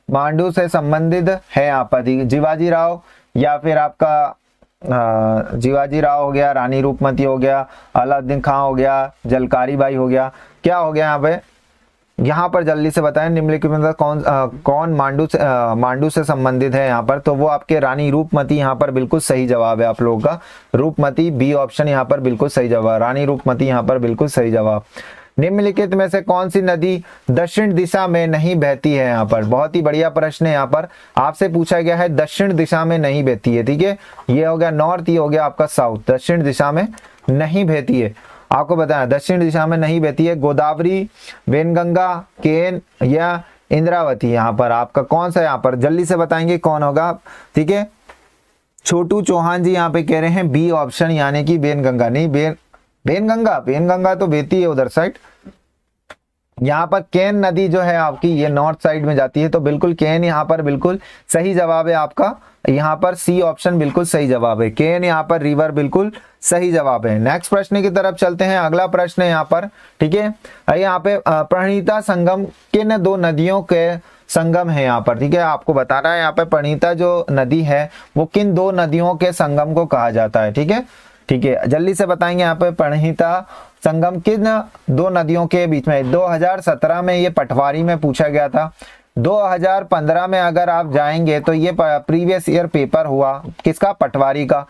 मांडू से संबंधित है यहाँ पर। जीवाजी राव, या फिर आपका जीवाजी राव हो गया, रानी रूपमती हो गया, अलाउद्दीन खां हो गया, जलकारी बाई हो गया, क्या हो गया यहाँ पर जल्दी से बताएं। निम्नलिखित में कौन मांडू से संबंधित है यहाँ पर, तो वो आपके रानी रूपमती यहाँ पर बिल्कुल सही जवाब है आप लोगों का, रूपमती, बी ऑप्शन यहाँ पर बिल्कुल सही जवाब, रानी रूपमती यहाँ पर बिल्कुल सही जवाब। निम्नलिखित में से कौन सी नदी दक्षिण दिशा में नहीं बहती है यहाँ पर, बहुत ही बढ़िया प्रश्न है यहाँ पर, आपसे पूछा गया है दक्षिण दिशा में नहीं बहती है। ठीक है, ये हो गया नॉर्थ, ये हो गया आपका साउथ, दक्षिण दिशा में नहीं बहती है। आपको बताया दक्षिण दिशा में नहीं बहती है, गोदावरी, वेनगंगा, केन या इंद्रावती। यहाँ पर आपका कौन सा, यहाँ पर जल्दी से बताएंगे कौन होगा। ठीक है, छोटू चौहान जी यहाँ पे कह रहे हैं बी ऑप्शन, यानी कि वेनगंगा नहीं, वेनगंगा तो बहती है उधर साइड। यहाँ पर केन नदी जो है आपकी, ये नॉर्थ साइड में जाती है, तो बिल्कुल केन यहाँ पर बिल्कुल सही जवाब है आपका, यहाँ पर सी ऑप्शन बिल्कुल सही जवाब है, केन यहाँ पर रिवर बिल्कुल सही जवाब है। नेक्स्ट प्रश्न की तरफ चलते हैं, अगला प्रश्न है यहाँ पर। ठीक है, यहाँ पे प्रणहिता संगम किन दो नदियों के संगम है यहाँ पर। ठीक है, आपको बताना है यहाँ पे प्रणहिता जो नदी है वो किन दो नदियों के संगम को कहा जाता है। ठीक है, ठीक है, जल्दी से बताएंगे यहाँ पे प्रणहिता संगम किन दो नदियों के बीच में। 2017 में ये पटवारी में पूछा गया था, 2015 में अगर आप जाएंगे तो ये प्रीवियस ईयर पेपर हुआ किसका, पटवारी का,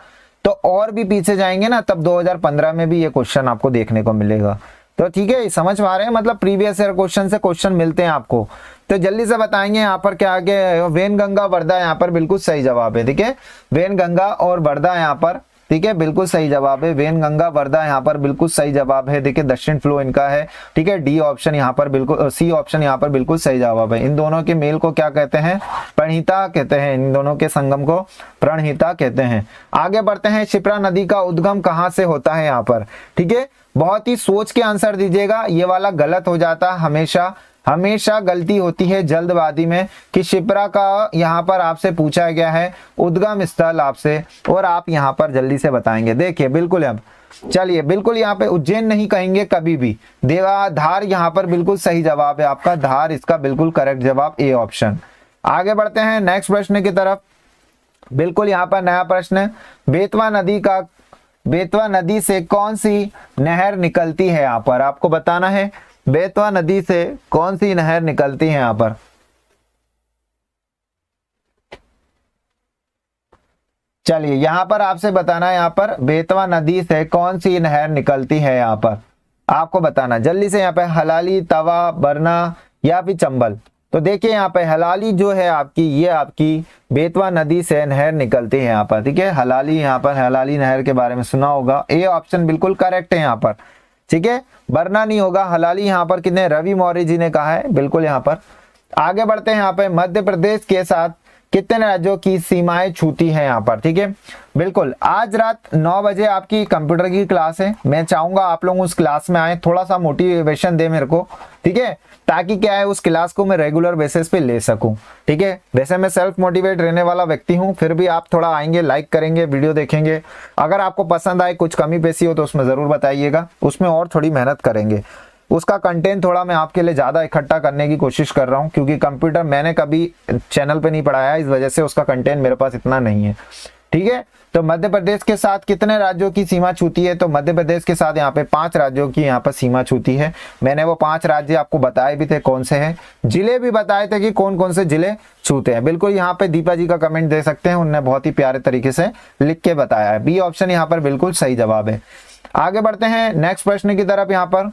तो और भी पीछे जाएंगे ना तब 2015 में भी ये क्वेश्चन आपको देखने को मिलेगा। तो ठीक है, समझ पा रहे हैं, मतलब प्रीवियस ईयर क्वेश्चन से क्वेश्चन मिलते हैं आपको। तो जल्दी से बताएंगे यहाँ पर क्या आगे, वेनगंगा वर्धा यहाँ पर बिल्कुल सही जवाब है। ठीक है, वेनगंगा और वर्धा यहाँ पर, ठीक है, बिल्कुल सही जवाब है, वेनगंगा वर्धा यहाँ पर बिल्कुल सही जवाब है। देखिए दक्षिण फ्लो इनका है। ठीक है, डी ऑप्शन यहाँ पर बिल्कुल, सी ऑप्शन यहाँ पर बिल्कुल सही जवाब है। इन दोनों के मेल को क्या कहते हैं, प्रणहिता कहते हैं, इन दोनों के संगम को प्रणहिता कहते हैं। आगे बढ़ते हैं, क्षिप्रा नदी का उद्गम कहाँ से होता है यहाँ पर। ठीक है, बहुत ही सोच के आंसर दीजिएगा, ये वाला गलत हो जाता हमेशा, हमेशा गलती होती है जल्दबाजी में कि शिप्रा का यहाँ पर आपसे पूछा गया है उद्गम स्थल आपसे, और आप यहाँ पर जल्दी से बताएंगे। देखिए बिल्कुल, अब चलिए बिल्कुल यहाँ पे उज्जैन नहीं कहेंगे कभी भी, धार यहाँ पर बिल्कुल सही जवाब है आपका, धार इसका बिल्कुल करेक्ट जवाब, ए ऑप्शन। आगे बढ़ते हैं नेक्स्ट प्रश्न की तरफ। बिल्कुल यहाँ पर नया प्रश्न है, बेतवा नदी से कौन सी नहर निकलती है, यहाँ पर आपको बताना है बेतवा नदी से कौन सी नहर निकलती है यहाँ पर। चलिए यहाँ पर आपसे बताना है, यहाँ पर बेतवा नदी से कौन सी नहर निकलती है, यहाँ पर आपको बताना जल्दी से। यहाँ पे हलाली, तवा, बरना या फिर चंबल। तो देखिए यहाँ पे हलाली जो है आपकी, ये आपकी बेतवा नदी से नहर निकलती है यहाँ पर, ठीक है। हलाली, यहाँ पर हलाली नहर के बारे में सुना होगा, ए ऑप्शन बिल्कुल करेक्ट है यहाँ पर, ठीक है। बरना नहीं होगा, हलाली यहाँ पर कितने रवि मौर्य जी ने कहा है, बिल्कुल यहाँ पर। आगे बढ़ते हैं, यहाँ पे मध्य प्रदेश के साथ कितने राज्यों की सीमाएं छूती है यहाँ पर, ठीक है। बिल्कुल आज रात 9 बजे आपकी कंप्यूटर की क्लास है, मैं चाहूंगा आप लोग उस क्लास में आए, थोड़ा सा मोटिवेशन दे मेरे को, ठीक है, ताकि क्या है उस क्लास को मैं रेगुलर बेसिस पे ले सकूं, ठीक है। वैसे मैं सेल्फ मोटिवेट रहने वाला व्यक्ति हूं, फिर भी आप थोड़ा आएंगे, लाइक करेंगे, वीडियो देखेंगे, अगर आपको पसंद आए, कुछ कमी पेशी हो तो उसमें जरूर बताइएगा, उसमें और थोड़ी मेहनत करेंगे। उसका कंटेंट थोड़ा मैं आपके लिए ज़्यादा इकट्ठा करने की कोशिश कर रहा हूं, क्योंकि कंप्यूटर मैंने कभी चैनल पे नहीं पढ़ाया, इस वजह से उसका कंटेंट मेरे पास इतना नहीं है, ठीक है। तो मध्य प्रदेश के साथ कितने राज्यों की सीमा छूती है, तो मध्य प्रदेश के साथ यहाँ पे 5 राज्यों की यहाँ पर सीमा छूती है। मैंने वो 5 राज्य आपको बताए भी थे कौन से हैं, जिले भी बताए थे कि कौन कौन से जिले छूते हैं। बिल्कुल यहाँ पे दीपा जी का कमेंट दे सकते हैं, उन्होंने बहुत ही प्यारे तरीके से लिख के बताया है, बी ऑप्शन यहाँ पर बिल्कुल सही जवाब है। आगे बढ़ते हैं नेक्स्ट प्रश्न की तरफ। यहाँ पर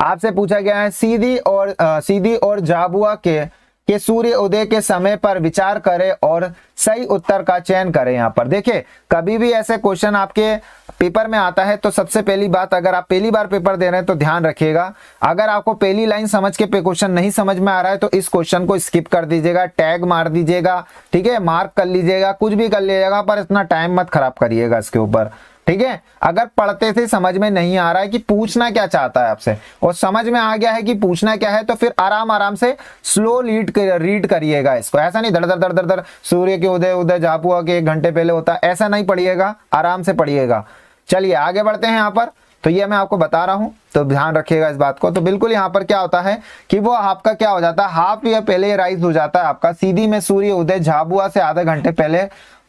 आपसे पूछा गया है सीधी और झाबुआ के सूर्य उदय के समय पर विचार करें और सही उत्तर का चयन करें। यहाँ पर देखिए कभी भी ऐसे क्वेश्चन आपके पेपर में आता है तो सबसे पहली बात, अगर आप पहली बार पेपर दे रहे हैं तो ध्यान रखिएगा, अगर आपको पहली लाइन समझ के क्वेश्चन नहीं समझ में आ रहा है तो इस क्वेश्चन को स्किप कर दीजिएगा, टैग मार दीजिएगा, ठीक है, मार्क कर लीजिएगा, कुछ भी कर लीजिएगा, पर इतना टाइम मत खराब करिएगा इसके ऊपर, ठीक है। अगर पढ़ते से समझ में नहीं आ रहा है कि पूछना क्या चाहता है आपसे, और समझ में आ गया है कि पूछना क्या है, तो फिर आराम से स्लो रीड करिएगा इसको, ऐसा नहीं धड़ धड़ धड़ धड़ सूर्य के उदय झाबुआ के 1 घंटे पहले होता, ऐसा नहीं पढ़िएगा, आराम से पढ़िएगा। चलिए आगे बढ़ते हैं यहाँ पर। तो ये मैं आपको बता रहा हूं, तो ध्यान रखिएगा इस बात को। तो बिल्कुल यहाँ पर क्या होता है कि वो आपका क्या हो जाता है, हाफ ईयर पहले राइज हो जाता है आपका, सीधी में सूर्य उदय झाबुआ से आधे घंटे पहले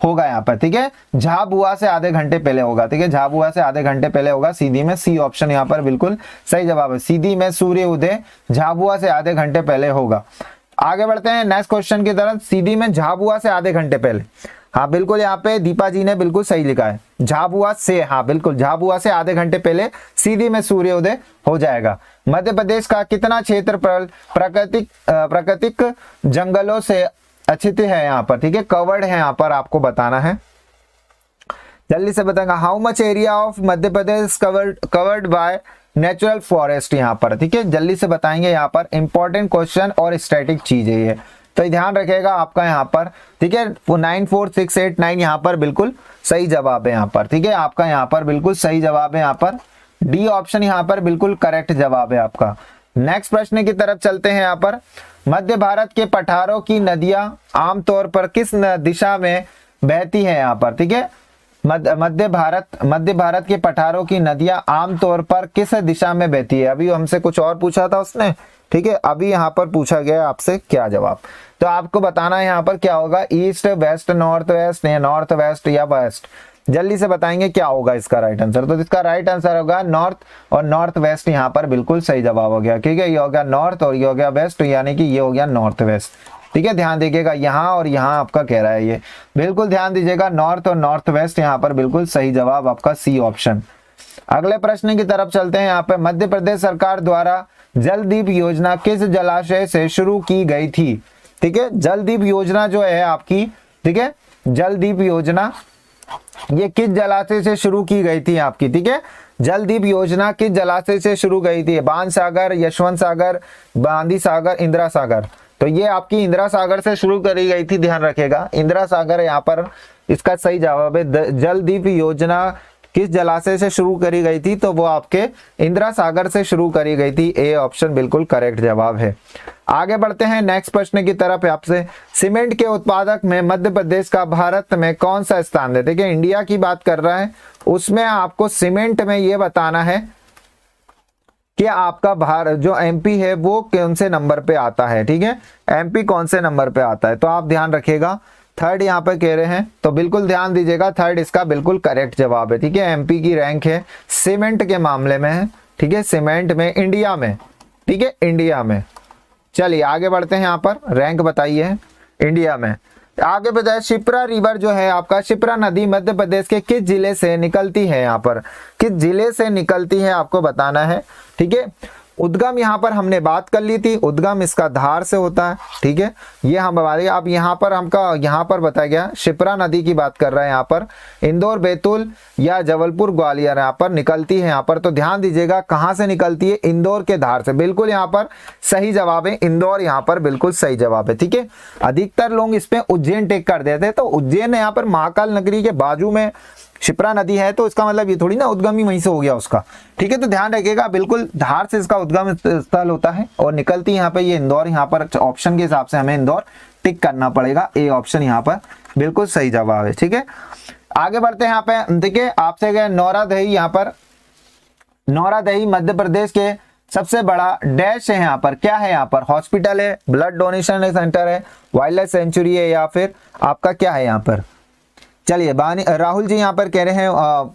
होगा यहाँ पर, ठीक है, झाबुआ से आधे घंटे पहले होगा, ठीक है, झाबुआ से आधे घंटे पहले होगा सीधी में, सी ऑप्शन यहाँ पर बिल्कुल सही जवाब है, सीधी में सूर्य उदय झाबुआ से आधे घंटे पहले होगा। आगे बढ़ते हैं नेक्स्ट क्वेश्चन की तरफ, सीधी में झाबुआ से आधे घंटे पहले, हाँ बिल्कुल यहाँ पे दीपा जी ने बिल्कुल सही लिखा है, झाबुआ से, हाँ बिल्कुल झाबुआ से आधे घंटे पहले सीधी में सूर्योदय हो जाएगा। मध्य प्रदेश का कितना क्षेत्र प्राकृतिक जंगलों से आच्छादित है यहाँ पर, ठीक है, कवर्ड है, यहाँ पर आपको बताना है, जल्दी से बताएंगे। How much area of Madhya Pradesh covered by natural forest, यहाँ पर, ठीक है, जल्दी से बताएंगे, यहाँ पर इंपॉर्टेंट क्वेश्चन और स्टैटिक चीज है ये, तो ध्यान रखिएगा आपका यहाँ पर, ठीक है। 94689 यहाँ पर बिल्कुल सही जवाब है यहाँ पर, ठीक है, आपका यहाँ पर बिल्कुल सही जवाब है, यहाँ पर डी ऑप्शन यहाँ पर बिल्कुल करेक्ट जवाब है आपका। नेक्स्ट प्रश्न की तरफ चलते हैं। यहाँ पर मध्य भारत के पठारों की नदियां आमतौर पर किस दिशा में बहती है, यहाँ पर, ठीक है, मध्य भारत के पठारों की नदियां आमतौर पर किस दिशा में बहती है। अभी हमसे कुछ और पूछा था उसने, ठीक है, अभी यहाँ पर पूछा गया आपसे क्या जवाब, तो आपको बताना है यहाँ पर क्या होगा, ईस्ट, वेस्ट, नॉर्थ वेस्ट या नॉर्थ वेस्ट या वेस्ट, जल्दी से बताएंगे क्या होगा इसका राइट आंसर। तो इसका राइट आंसर होगा नॉर्थ, और नॉर्थ वेस्ट यहाँ पर बिल्कुल सही जवाब हो गया, ठीक है, ये हो गया नॉर्थ और ये हो गया वेस्ट, यानी कि ये हो गया नॉर्थ वेस्ट, ठीक है, ध्यान दीजिएगा, यहाँ और यहाँ आपका कह रहा है ये, बिल्कुल ध्यान दीजिएगा, नॉर्थ और नॉर्थ वेस्ट यहाँ पर बिल्कुल सही जवाब आपका सी ऑप्शन। अगले प्रश्न की तरफ चलते हैं। यहाँ पे मध्य प्रदेश सरकार द्वारा जलदीप योजना किस जलाशय से शुरू की गई थी, ठीक है, जलदीप योजना जो है आपकी, ठीक है, जलदीप योजना ये किस जलाशय से शुरू की गई थी आपकी, ठीक है, जलदीप योजना किस जलाशय से शुरू गई थी, बाण सागर, यशवंत सागर, बांदी सागर, इंदिरा सागर, तो ये आपकी इंदिरा सागर से शुरू करी गई थी, ध्यान रखिएगा, इंदिरा सागर यहाँ पर इसका सही जवाब है। जलदीप योजना किस जलाशय से शुरू करी गई थी, तो वो आपके इंदिरा सागर से शुरू करी गई थी। ए ऑप्शन बिल्कुल करेक्ट जवाब है। आगे बढ़ते हैं नेक्स्ट प्रश्न की तरफ। आपसे सीमेंट के उत्पादक में मध्य प्रदेश का भारत में कौन सा स्थान है। देखिए इंडिया की बात कर रहा है, उसमें आपको सीमेंट में ये बताना है कि आपका भारत जो एमपी है वो कौन से नंबर पे आता है। ठीक है, एमपी कौन से नंबर पे आता है, तो आप ध्यान रखिएगा। थर्ड यहाँ पे कह रहे हैं, तो बिल्कुल ध्यान दीजिएगा, थर्ड इसका बिल्कुल करेक्ट जवाब है। ठीक है, एमपी की रैंक है सीमेंट के मामले में है। ठीक है, सीमेंट में इंडिया में। ठीक है, इंडिया में। चलिए आगे बढ़ते हैं, यहाँ पर रैंक बताइए इंडिया में। आगे बताए शिप्रा रिवर जो है आपका, शिप्रा नदी मध्य प्रदेश के किस जिले से निकलती है, यहाँ पर किस जिले से निकलती है आपको बताना है। ठीक है, उद्गम यहाँ पर हमने बात कर ली थी, उद्गम इसका धार से होता है। ठीक है, ये हम बता दें। अब यहाँ पर हमका यहाँ पर बताया गया शिप्रा नदी की बात कर रहे हैं, यहाँ पर इंदौर, बैतूल या जबलपुर, ग्वालियर यहाँ पर निकलती है। यहाँ पर तो ध्यान दीजिएगा कहाँ से निकलती है, इंदौर के धार से। बिल्कुल यहाँ पर सही जवाब है, इंदौर यहाँ पर बिल्कुल सही जवाब है। ठीक है, अधिकतर लोग इस पे उज्जैन टेक कर देते हैं, तो उज्जैन यहाँ पर महाकाल नगरी के बाजू में शिप्रा नदी है, तो इसका मतलब ये थोड़ी ना उद्गम ही वहीं से हो गया उसका। ठीक है, तो ध्यान रखिएगा बिल्कुल धार से इसका उद्गम स्थल होता है और निकलती यहाँ पे ये इंदौर। यहाँ पर ऑप्शन के हिसाब से हमें इंदौर टिक करना पड़ेगा। ए ऑप्शन यहाँ पर बिल्कुल सही जवाब है। ठीक है, आगे बढ़ते हैं। यहाँ पे देखिए आपसे गए नौरादही, यहाँ पर नौरादही मध्य प्रदेश के सबसे बड़ा डैश है। यहाँ पर क्या है, यहाँ पर हॉस्पिटल है, ब्लड डोनेशन सेंटर है, वाइल्ड लाइफ सेंचुरी है, या फिर आपका क्या है यहाँ पर। चलिए राहुल जी यहाँ पर कह रहे हैं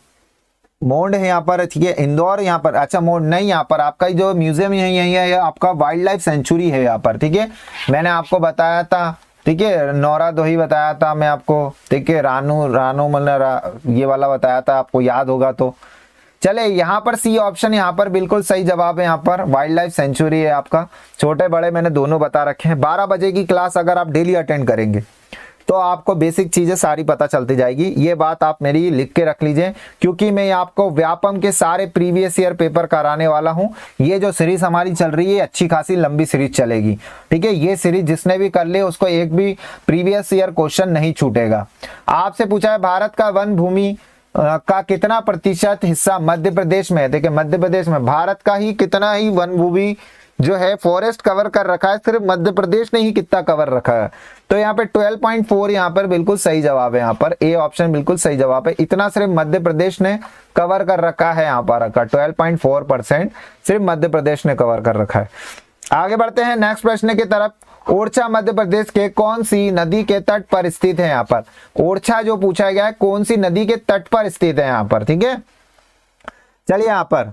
मोड है यहाँ पर। ठीक है, इंदौर यहाँ पर, अच्छा मोड नहीं, यहाँ पर आपका जो म्यूजियम यही है आपका वाइल्ड लाइफ सेंचुरी है यहाँ पर। ठीक है, मैंने आपको बताया था। ठीक है, नौरादोही बताया था मैं आपको। ठीक है, रानू मतलब ये वाला बताया था, आपको याद होगा तो। चले यहाँ पर सी ऑप्शन यहाँ पर बिल्कुल सही जवाब है। यहाँ पर वाइल्ड लाइफ सेंचुरी है आपका। छोटे बड़े मैंने दोनों बता रखे हैं। 12 बजे की क्लास अगर आप डेली अटेंड करेंगे तो आपको बेसिक चीजें सारी पता चलती जाएगी। ये बात आप मेरी लिख के रख लीजिए, क्योंकि मैं आपको व्यापम के सारे प्रीवियस ईयर पेपर कराने वाला हूं। ये जो सीरीज हमारी चल रही है अच्छी खासी लंबी सीरीज चलेगी। ठीक है, ये सीरीज जिसने भी कर ली उसको एक भी प्रीवियस ईयर क्वेश्चन नहीं छूटेगा। आपसे पूछा है भारत का वन भूमि का कितना प्रतिशत हिस्सा मध्य प्रदेश में है। देखिए मध्य प्रदेश में भारत का ही कितना ही वन भूमि जो है फॉरेस्ट कवर कर रखा है, सिर्फ मध्य प्रदेश ने ही कितना कवर रखा है, तो यहाँ पे 12.4 यहाँ पर बिल्कुल सही जवाब है। यहाँ पर ए ऑप्शन बिल्कुल सही जवाब है। इतना सिर्फ मध्य प्रदेश ने कवर कर रखा है। यहाँ पर 12.4% सिर्फ मध्य प्रदेश ने कवर कर रखा है। आगे बढ़ते हैं नेक्स्ट प्रश्न की तरफ। ओरछा मध्य प्रदेश के कौन सी नदी के तट पर स्थित है। यहाँ पर ओरछा जो पूछा गया है कौन सी नदी के तट पर स्थित है यहाँ पर। ठीक है, चलिए यहाँ पर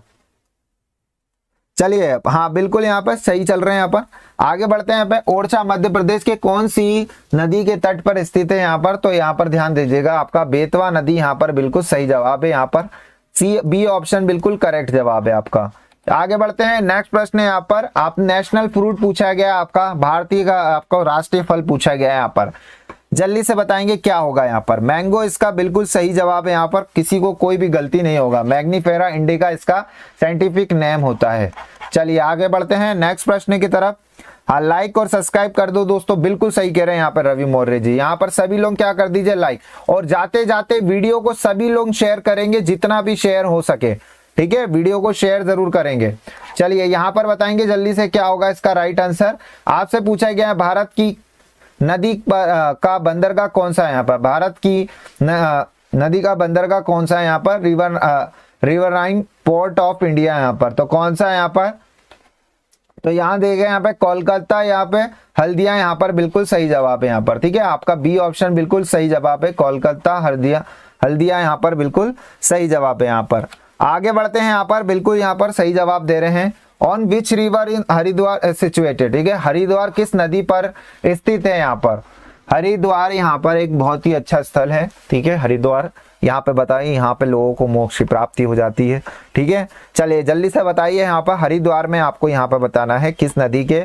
चलिए हाँ बिल्कुल यहाँ पर सही चल रहे हैं। यहाँ पर आगे बढ़ते हैं। यहाँ पे ओरछा मध्य प्रदेश के कौन सी नदी के तट पर स्थित है यहाँ पर, तो यहाँ पर ध्यान दीजिएगा आपका बेतवा नदी यहाँ पर बिल्कुल सही जवाब है। यहाँ पर सी बी ऑप्शन बिल्कुल करेक्ट जवाब है आपका। आगे बढ़ते हैं नेक्स्ट प्रश्न है। यहाँ पर आप नेशनल फ्रूट पूछा गया आपका, भारतीय का आपको राष्ट्रीय फल पूछा गया है। यहाँ पर जल्दी से बताएंगे क्या होगा। यहाँ पर मैंगो इसका बिल्कुल सही जवाब है। यहाँ पर किसी को कोई भी गलती नहीं होगा। मैग्नीफेरा इंडिका इसका साइंटिफिक नेम होता है। चलिए आगे बढ़ते हैं नेक्स्ट प्रश्न की तरफ। हाँ लाइक और सब्सक्राइब कर दो दोस्तों, बिल्कुल सही कह रहे हैं यहाँ पर रवि मौर्य जी। यहाँ पर सभी लोग क्या कर दीजिए लाइक, और जाते जाते वीडियो को सभी लोग शेयर करेंगे जितना भी शेयर हो सके। ठीक है, वीडियो को शेयर जरूर करेंगे। चलिए यहाँ पर बताएंगे जल्दी से क्या होगा इसका राइट आंसर। आपसे पूछा गया है भारत की नदी का बंदरगाह कौन सा है। यहाँ पर भारत की नदी का बंदरगाह कौन सा है। यहाँ पर रिवराइन पोर्ट ऑफ इंडिया। यहाँ पर तो कौन सा है यहाँ पर, तो यहाँ देखे यहाँ पे कोलकाता, यहाँ पे हल्दिया, यहाँ पर बिल्कुल सही जवाब है यहाँ पर। ठीक है, आपका बी ऑप्शन बिल्कुल सही जवाब है। कोलकाता हल्दिया यहाँ पर बिल्कुल सही जवाब है। यहाँ पर आगे बढ़ते हैं। यहाँ पर बिल्कुल यहाँ पर सही जवाब दे रहे हैं। On which river in Haridwar situated. ठीक है, हरिद्वार किस नदी पर स्थित है। यहाँ पर हरिद्वार यहाँ पर एक बहुत ही अच्छा स्थल है। ठीक है, हरिद्वार यहाँ पे बताइए, यहाँ पे लोगों को मोक्ष की प्राप्ति हो जाती है। ठीक है, चलिए जल्दी से बताइए। यहाँ पर हरिद्वार में आपको यहाँ पर बताना है किस नदी के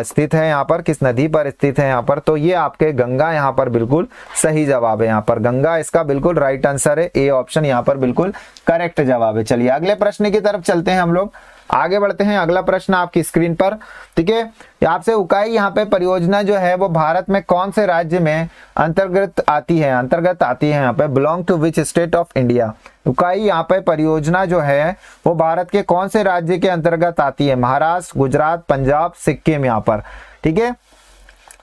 स्थित है। यहाँ पर किस नदी पर स्थित है यहाँ पर, तो ये आपके गंगा यहाँ पर बिल्कुल सही जवाब है। यहाँ पर गंगा इसका बिल्कुल राइट आंसर है। ए ऑप्शन यहाँ पर बिल्कुल करेक्ट जवाब है। चलिए अगले प्रश्न की तरफ चलते हैं हम लोग, आगे बढ़ते हैं। अगला प्रश्न आपकी स्क्रीन पर। ठीक है, आपसे उकाई यहाँ पे परियोजना जो है वो भारत में कौन से राज्य में अंतर्गत आती है। यहाँ पे belong to which state of India? Ukai यहाँ पे परियोजना जो है वो भारत के कौन से राज्य के अंतर्गत आती है? महाराष्ट्र, गुजरात, पंजाब, सिक्किम यहाँ पर। ठीक है,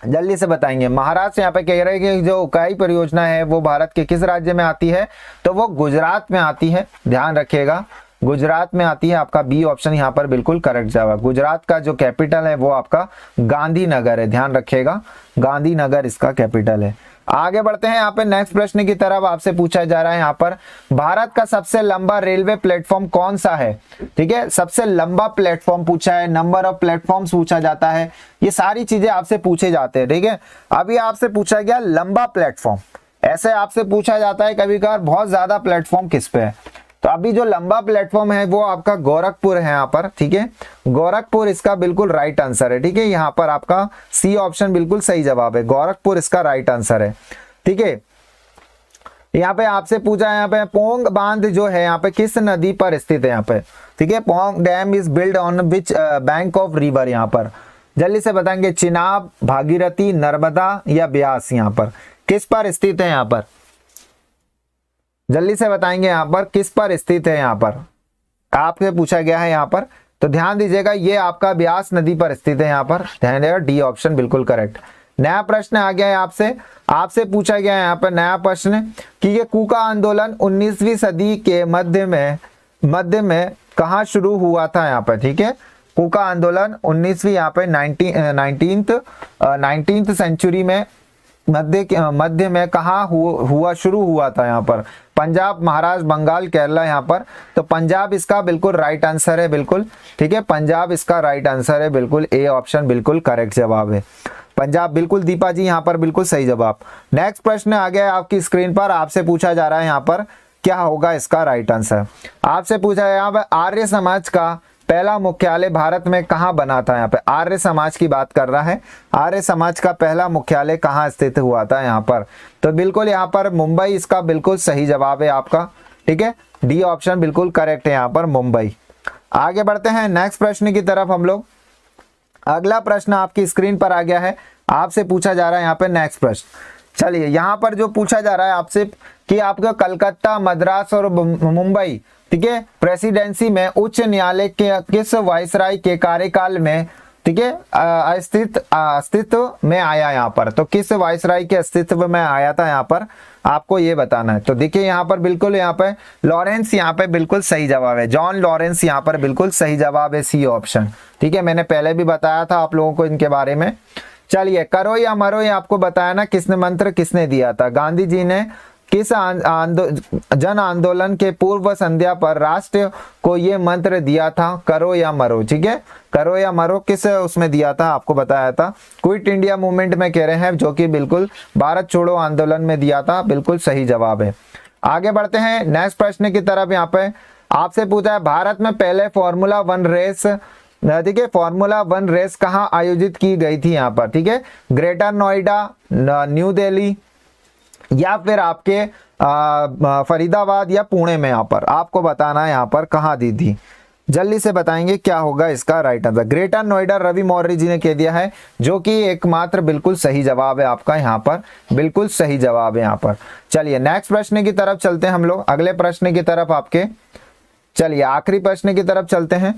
जल्दी से बताएंगे। महाराष्ट्र यहाँ पे कह रहे हैं कि जो उकाई परियोजना है वो भारत के किस राज्य में आती है? तो वो गुजरात में आती है, ध्यान रखिएगा, गुजरात में आती है। आपका बी ऑप्शन यहाँ पर बिल्कुल करेक्ट जवाब। गुजरात का जो कैपिटल है वो आपका गांधीनगर है, ध्यान रखिएगा, गांधीनगर इसका कैपिटल है। आगे बढ़ते हैं यहाँ पे नेक्स्ट प्रश्न की तरफ। आपसे पूछा जा रहा है यहाँ पर भारत का सबसे लंबा रेलवे प्लेटफॉर्म कौन सा है? ठीक है, सबसे लंबा प्लेटफॉर्म पूछा है, नंबर ऑफ प्लेटफॉर्म्स पूछा जाता है, ये सारी चीजें आपसे पूछे जाते हैं। ठीक है, अभी आपसे पूछा गया लंबा प्लेटफॉर्म, ऐसे आपसे पूछा जाता है कभी कभार बहुत ज्यादा प्लेटफॉर्म किस पे है। तो अभी जो लंबा प्लेटफॉर्म है वो आपका गोरखपुर है यहाँ पर। ठीक है, गोरखपुर इसका बिल्कुल राइट आंसर है। ठीक है, यहाँ पर आपका सी ऑप्शन बिल्कुल सही जवाब है, गोरखपुर इसका राइट आंसर है। ठीक है, यहाँ पे आपसे पूछा है यहाँ पे पोंग बांध जो है यहाँ पे किस नदी पर स्थित है यहाँ पे? ठीक है, Pong dam is build on which bank of river? यहाँ पर जल्दी से बताएंगे, चिनाब, भागीरथी, नर्मदा या ब्यास? यहाँ पर किस पर स्थित है? यहाँ पर जल्दी से बताएंगे, यहाँ पर किस पर स्थित है? यहाँ पर आपसे पूछा गया है यहाँ पर, तो ध्यान दीजिएगा, ये आपका ब्यास नदी पर स्थित है। यहाँ पर ध्यान देगा, डी ऑप्शन बिल्कुल करेक्ट। नया प्रश्न आ गया है आपसे पूछा गया है यहाँ पर नया प्रश्न कि ये कूका आंदोलन 19वीं सदी के मध्य में कहाँ शुरू हुआ था? यहाँ पर ठीक है, कूका आंदोलन 19वीं यहाँ पे 19th सेंचुरी में मध्य में कहाँ शुरू हुआ था? यहाँ पर पंजाब, महाराष्ट्र, बंगाल, केरला। यहाँ पर तो पंजाब इसका बिल्कुल राइट आंसर है, बिल्कुल ठीक है, पंजाब इसका राइट आंसर है, बिल्कुल ए ऑप्शन बिल्कुल करेक्ट जवाब है, पंजाब। बिल्कुल दीपा जी यहाँ पर बिल्कुल सही जवाब। नेक्स्ट प्रश्न आ गया है आपकी स्क्रीन पर, आपसे पूछा जा रहा है यहाँ पर क्या होगा इसका राइट आंसर? आपसे पूछा है यहाँ पर आर्य समाज का पहला मुख्यालय भारत में कहाँ बना था? यहाँ पे आर्य समाज की बात कर रहा है, आर्य समाज का पहला मुख्यालय कहाँ स्थित हुआ था? यहाँ पर तो बिल्कुल यहाँ पर मुंबई इसका बिल्कुल सही जवाब है आपका। ठीक है, डी ऑप्शन बिल्कुल करेक्ट है यहाँ पर, मुंबई। आगे बढ़ते हैं नेक्स्ट प्रश्न की तरफ हम लोग। अगला प्रश्न आपकी स्क्रीन पर आ गया है, आपसे पूछा जा रहा है यहाँ पे नेक्स्ट प्रश्न। चलिए, यहाँ पर जो पूछा जा रहा है आपसे कि आपका कलकत्ता, मद्रास और मुंबई, ठीक है, प्रेसिडेंसी में उच्च न्यायालय के किस वायसराय के कार्यकाल में, ठीक है, अस्तित्व में आया? यहाँ पर तो किस वायसराय के अस्तित्व में आया था? यहाँ पर आपको ये बताना है। तो देखिए यहाँ पर बिल्कुल यहाँ पे लॉरेंस यहाँ पे बिल्कुल सही जवाब है, जॉन लॉरेंस यहाँ पर बिल्कुल सही जवाब है, सी ऑप्शन। ठीक है, मैंने पहले भी बताया था आप लोगों को इनके बारे में। चलिए, करो या मरो, ये आपको बताया ना किसने मंत्र किसने दिया था? गांधी जी ने किस जन आंदोलन के पूर्व संध्या पर राष्ट्र को ये मंत्र दिया था, करो या मरो? ठीक है, करो या मरो किस उसमें दिया था? आपको बताया था क्विट इंडिया मूवमेंट में कह रहे हैं, जो कि बिल्कुल भारत छोड़ो आंदोलन में दिया था, बिल्कुल सही जवाब है। आगे बढ़ते हैं नेक्स्ट प्रश्न की तरफ। यहाँ पे आपसे पूछा है भारत में पहले फॉर्मूला 1 रेस, ठीक है, फॉर्मूला 1 रेस कहाँ आयोजित की गई थी? यहाँ पर ठीक है, ग्रेटर नोएडा, न्यू दिल्ली या फिर आपके फरीदाबाद या पुणे में? यहाँ पर आपको बताना है यहाँ पर कहाँ दी थी, जल्दी से बताएंगे क्या होगा इसका right answer. Greater Noida Ravi Maurya ji ने कह दिया है, जो कि एकमात्र बिल्कुल सही जवाब है आपका, यहाँ पर बिल्कुल सही जवाब है यहाँ पर। चलिए नेक्स्ट प्रश्न की तरफ चलते हैं हम लोग, अगले प्रश्न की तरफ आपके। चलिए आखिरी प्रश्न की तरफ चलते हैं।